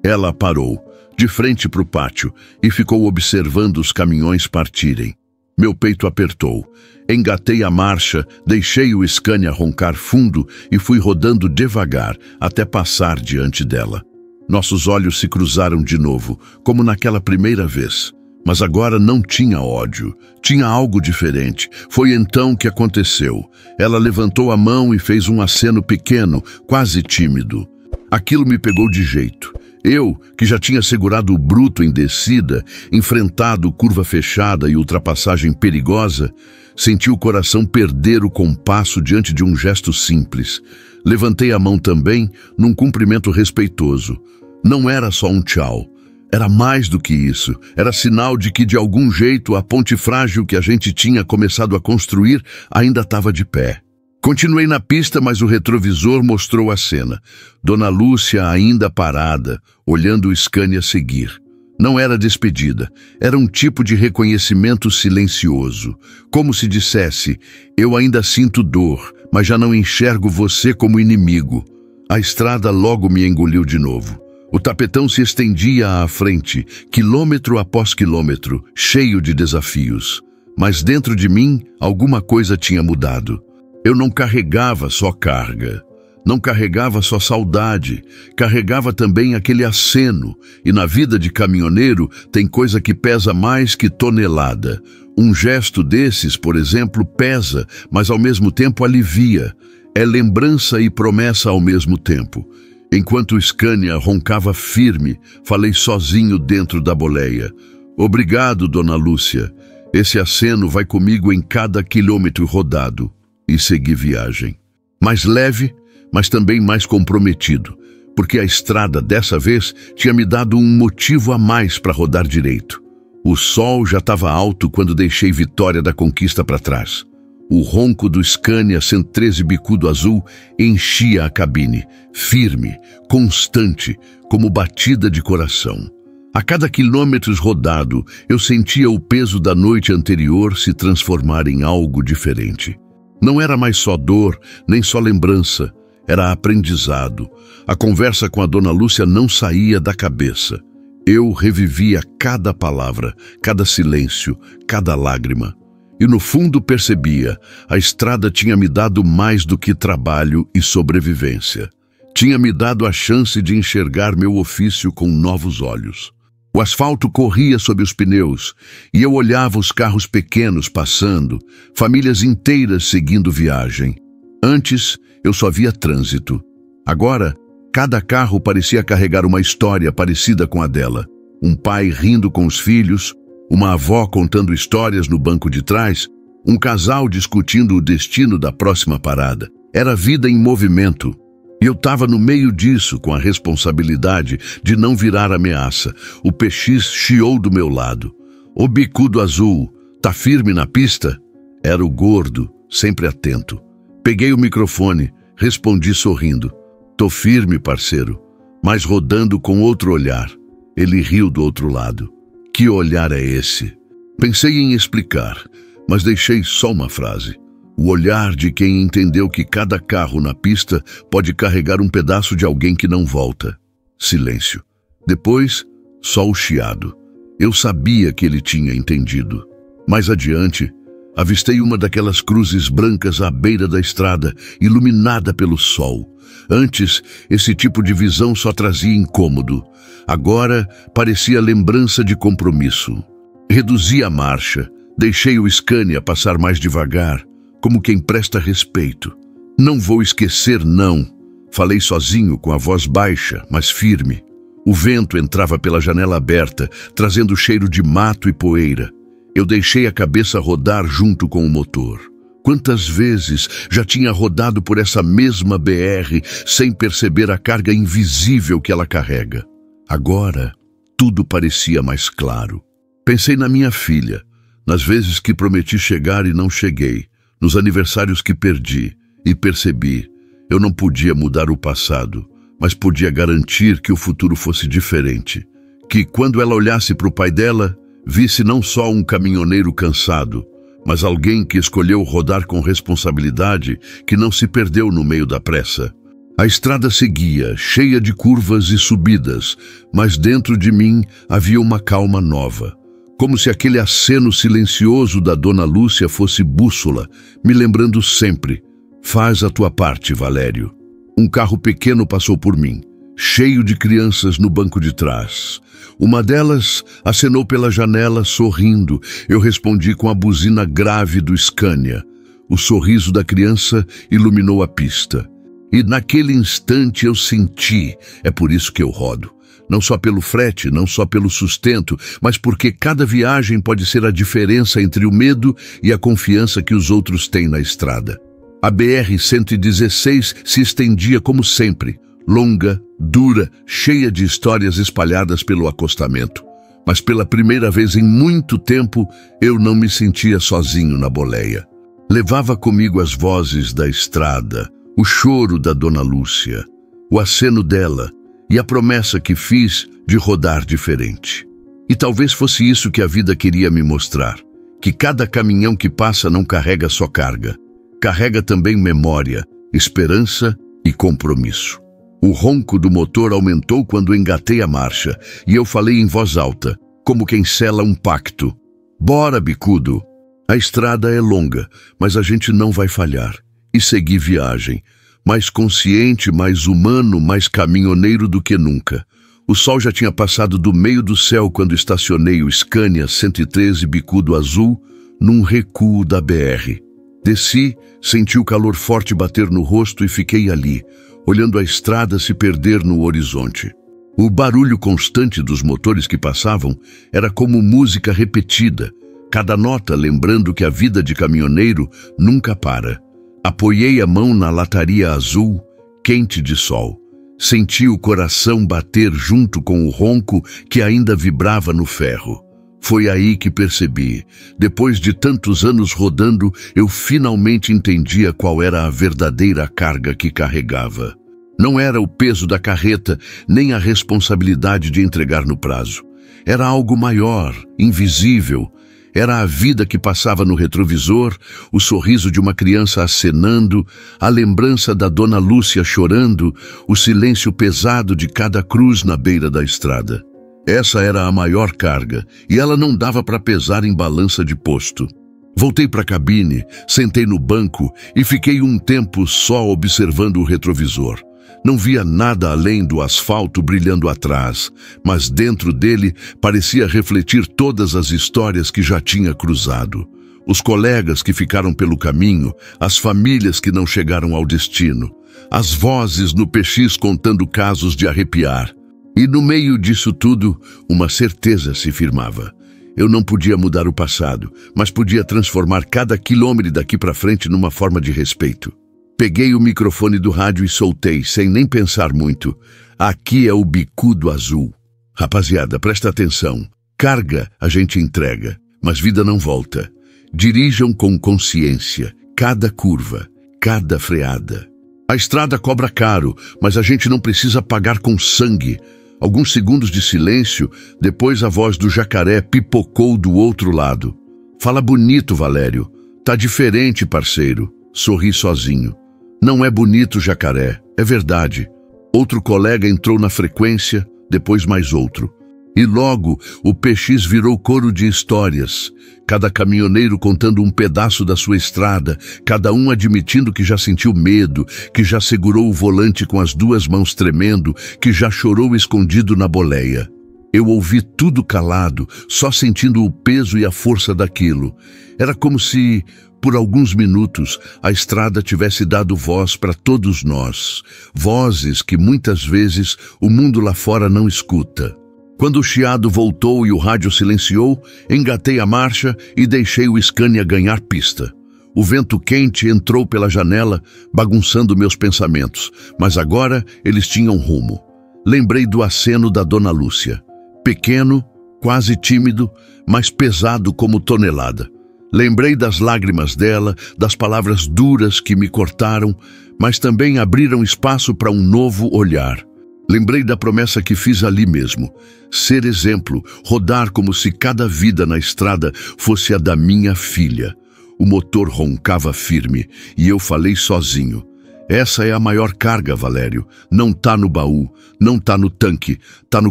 Ela parou, de frente para o pátio, e ficou observando os caminhões partirem. Meu peito apertou. Engatei a marcha, deixei o Scania roncar fundo e fui rodando devagar até passar diante dela. Nossos olhos se cruzaram de novo, como naquela primeira vez. Mas agora não tinha ódio, tinha algo diferente. Foi então que aconteceu. Ela levantou a mão e fez um aceno pequeno, quase tímido. Aquilo me pegou de jeito. Eu, que já tinha segurado o bruto em descida, enfrentado curva fechada e ultrapassagem perigosa, senti o coração perder o compasso diante de um gesto simples. Levantei a mão também, num cumprimento respeitoso. Não era só um tchau. Era mais do que isso. Era sinal de que, de algum jeito, a ponte frágil que a gente tinha começado a construir ainda estava de pé. Continuei na pista, mas o retrovisor mostrou a cena. Dona Lúcia ainda parada, olhando o Scania seguir. Não era despedida, era um tipo de reconhecimento silencioso. Como se dissesse, eu ainda sinto dor, mas já não enxergo você como inimigo. A estrada logo me engoliu de novo. O tapetão se estendia à frente, quilômetro após quilômetro, cheio de desafios. Mas dentro de mim, alguma coisa tinha mudado. Eu não carregava só carga, não carregava só saudade, carregava também aquele aceno. E na vida de caminhoneiro tem coisa que pesa mais que tonelada. Um gesto desses, por exemplo, pesa, mas ao mesmo tempo alivia. É lembrança e promessa ao mesmo tempo. Enquanto o Scania roncava firme, falei sozinho dentro da boleia. Obrigado, Dona Lúcia. Esse aceno vai comigo em cada quilômetro rodado. E segui viagem. Mais leve, mas também mais comprometido. porque a estrada dessa vez tinha me dado um motivo a mais para rodar direito. O sol já estava alto quando deixei Vitória da Conquista para trás. O ronco do Scania 113 bicudo azul enchia a cabine, firme, constante, como batida de coração. A cada quilômetro rodado, eu sentia o peso da noite anterior se transformar em algo diferente. Não era mais só dor, nem só lembrança, era aprendizado. A conversa com a dona Lúcia não saía da cabeça. Eu revivia cada palavra, cada silêncio, cada lágrima. E no fundo percebia, a estrada tinha me dado mais do que trabalho e sobrevivência. Tinha me dado a chance de enxergar meu ofício com novos olhos. O asfalto corria sob os pneus e eu olhava os carros pequenos passando, famílias inteiras seguindo viagem. Antes, eu só via trânsito. Agora, cada carro parecia carregar uma história parecida com a dela. Um pai rindo com os filhos, uma avó contando histórias no banco de trás, um casal discutindo o destino da próxima parada. Era vida em movimento. E eu estava no meio disso, com a responsabilidade de não virar ameaça. O PX chiou do meu lado. O bicudo azul, tá firme na pista? Era o gordo, sempre atento. Peguei o microfone, respondi sorrindo. Tô firme, parceiro, mas rodando com outro olhar. Ele riu do outro lado. Que olhar é esse? Pensei em explicar, mas deixei só uma frase. O olhar de quem entendeu que cada carro na pista pode carregar um pedaço de alguém que não volta. Silêncio. Depois, só o chiado. Eu sabia que ele tinha entendido. Mais adiante, avistei uma daquelas cruzes brancas à beira da estrada, iluminada pelo sol. Antes, esse tipo de visão só trazia incômodo. Agora, parecia lembrança de compromisso. Reduzi a marcha, deixei o Scania passar mais devagar, como quem presta respeito. Não vou esquecer, não. Falei sozinho, com a voz baixa, mas firme. O vento entrava pela janela aberta, trazendo cheiro de mato e poeira. Eu deixei a cabeça rodar junto com o motor. Quantas vezes já tinha rodado por essa mesma BR sem perceber a carga invisível que ela carrega. Agora, tudo parecia mais claro. Pensei na minha filha, nas vezes que prometi chegar e não cheguei, nos aniversários que perdi, e percebi, eu não podia mudar o passado, mas podia garantir que o futuro fosse diferente. Que quando ela olhasse para o pai dela, visse não só um caminhoneiro cansado, mas alguém que escolheu rodar com responsabilidade, que não se perdeu no meio da pressa. A estrada seguia, cheia de curvas e subidas, mas dentro de mim havia uma calma nova. Como se aquele aceno silencioso da dona Lúcia fosse bússola, me lembrando sempre: faz a tua parte, Valério. Um carro pequeno passou por mim, cheio de crianças no banco de trás. Uma delas acenou pela janela, sorrindo. Eu respondi com a buzina grave do Scania. O sorriso da criança iluminou a pista. E naquele instante eu senti, é por isso que eu rodo. Não só pelo frete, não só pelo sustento, mas porque cada viagem pode ser a diferença entre o medo e a confiança que os outros têm na estrada. A BR-116 se estendia como sempre, longa, dura, cheia de histórias espalhadas pelo acostamento. Mas pela primeira vez em muito tempo, eu não me sentia sozinho na boleia. Levava comigo as vozes da estrada, o choro da dona Lúcia, o aceno dela, e a promessa que fiz de rodar diferente. E talvez fosse isso que a vida queria me mostrar, que cada caminhão que passa não carrega só carga, carrega também memória, esperança e compromisso. O ronco do motor aumentou quando engatei a marcha, e eu falei em voz alta, como quem sela um pacto. Bora, bicudo! A estrada é longa, mas a gente não vai falhar. E segui viagem. Mais consciente, mais humano, mais caminhoneiro do que nunca. O sol já tinha passado do meio do céu quando estacionei o Scania 113 bicudo azul num recuo da BR. Desci, senti o calor forte bater no rosto e fiquei ali, olhando a estrada se perder no horizonte. O barulho constante dos motores que passavam era como música repetida, cada nota lembrando que a vida de caminhoneiro nunca para. Apoiei a mão na lataria azul, quente de sol. Senti o coração bater junto com o ronco que ainda vibrava no ferro. Foi aí que percebi. Depois de tantos anos rodando, eu finalmente entendia qual era a verdadeira carga que carregava. Não era o peso da carreta, nem a responsabilidade de entregar no prazo. Era algo maior, invisível. Era a vida que passava no retrovisor, o sorriso de uma criança acenando, a lembrança da Dona Lúcia chorando, o silêncio pesado de cada cruz na beira da estrada. Essa era a maior carga, e ela não dava para pesar em balança de posto. Voltei para a cabine, sentei no banco e fiquei um tempo só observando o retrovisor. Não via nada além do asfalto brilhando atrás, mas dentro dele parecia refletir todas as histórias que já tinha cruzado. Os colegas que ficaram pelo caminho, as famílias que não chegaram ao destino, as vozes no PX contando casos de arrepiar. E no meio disso tudo, uma certeza se firmava. Eu não podia mudar o passado, mas podia transformar cada quilômetro daqui para frente numa forma de respeito. Peguei o microfone do rádio e soltei, sem nem pensar muito. Aqui é o Bicudo Azul. Rapaziada, presta atenção. Carga a gente entrega, mas vida não volta. Dirijam com consciência, cada curva, cada freada. A estrada cobra caro, mas a gente não precisa pagar com sangue. Alguns segundos de silêncio, depois a voz do jacaré pipocou do outro lado. Fala bonito, Valério. Tá diferente, parceiro. Sorri sozinho. Não é bonito, jacaré, é verdade. Outro colega entrou na frequência, depois mais outro. E logo o PX virou coro de histórias. Cada caminhoneiro contando um pedaço da sua estrada, cada um admitindo que já sentiu medo, que já segurou o volante com as duas mãos tremendo, que já chorou escondido na boleia. Eu ouvi tudo calado, só sentindo o peso e a força daquilo. Era como se, por alguns minutos, a estrada tivesse dado voz para todos nós. Vozes que muitas vezes o mundo lá fora não escuta. Quando o chiado voltou e o rádio silenciou, engatei a marcha e deixei o Scania ganhar pista. O vento quente entrou pela janela, bagunçando meus pensamentos, mas agora eles tinham rumo. Lembrei do aceno da Dona Lúcia. Pequeno, quase tímido, mas pesado como tonelada. Lembrei das lágrimas dela, das palavras duras que me cortaram, mas também abriram espaço para um novo olhar. Lembrei da promessa que fiz ali mesmo. Ser exemplo, rodar como se cada vida na estrada fosse a da minha filha. O motor roncava firme e eu falei sozinho. Essa é a maior carga, Valério. Não tá no baú, não tá no tanque, tá no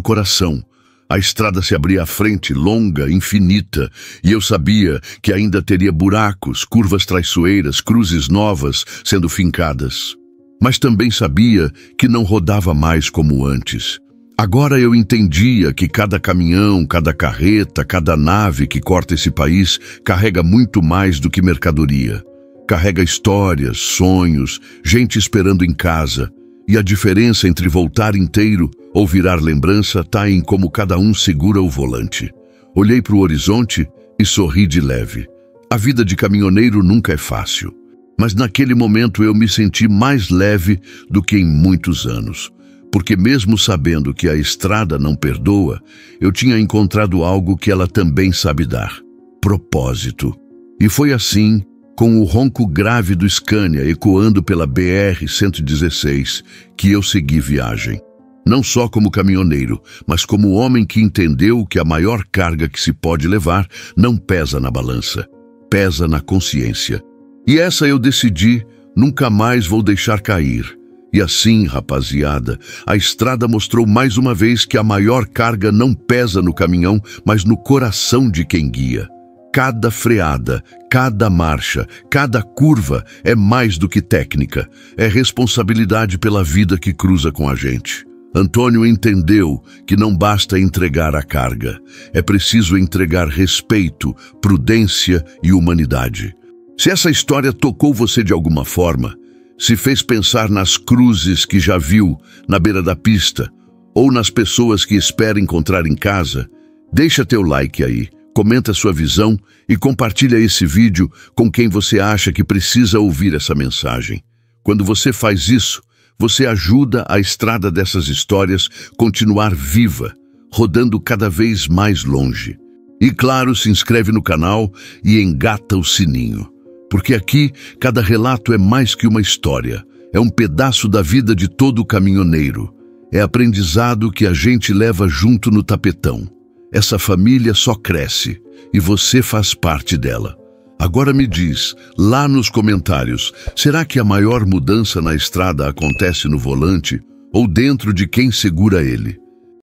coração. A estrada se abria à frente, longa, infinita, e eu sabia que ainda teria buracos, curvas traiçoeiras, cruzes novas sendo fincadas. Mas também sabia que não rodava mais como antes. Agora eu entendia que cada caminhão, cada carreta, cada nave que corta esse país carrega muito mais do que mercadoria. Carrega histórias, sonhos, gente esperando em casa. E a diferença entre voltar inteiro ou virar lembrança está em como cada um segura o volante. Olhei para o horizonte e sorri de leve. A vida de caminhoneiro nunca é fácil. Mas naquele momento eu me senti mais leve do que em muitos anos. Porque mesmo sabendo que a estrada não perdoa, eu tinha encontrado algo que ela também sabe dar: propósito. E foi assim, com o ronco grave do Scania ecoando pela BR-116, que eu segui viagem. Não só como caminhoneiro, mas como homem que entendeu que a maior carga que se pode levar não pesa na balança, pesa na consciência. E essa eu decidi, nunca mais vou deixar cair. E assim, rapaziada, a estrada mostrou mais uma vez que a maior carga não pesa no caminhão, mas no coração de quem guia. Cada freada, cada marcha, cada curva é mais do que técnica, é responsabilidade pela vida que cruza com a gente. Antônio entendeu que não basta entregar a carga, é preciso entregar respeito, prudência e humanidade. Se essa história tocou você de alguma forma, se fez pensar nas cruzes que já viu na beira da pista, ou nas pessoas que espera encontrar em casa, deixa teu like aí, comenta sua visão e compartilha esse vídeo com quem você acha que precisa ouvir essa mensagem. Quando você faz isso, Você ajuda a estrada dessas histórias continuar viva, rodando cada vez mais longe. E claro, se inscreve no canal e engata o sininho, porque aqui cada relato é mais que uma história, é um pedaço da vida de todo caminhoneiro. É aprendizado que a gente leva junto no tapetão. Essa família só cresce e você faz parte dela. Agora me diz, lá nos comentários, será que a maior mudança na estrada acontece no volante ou dentro de quem segura ele?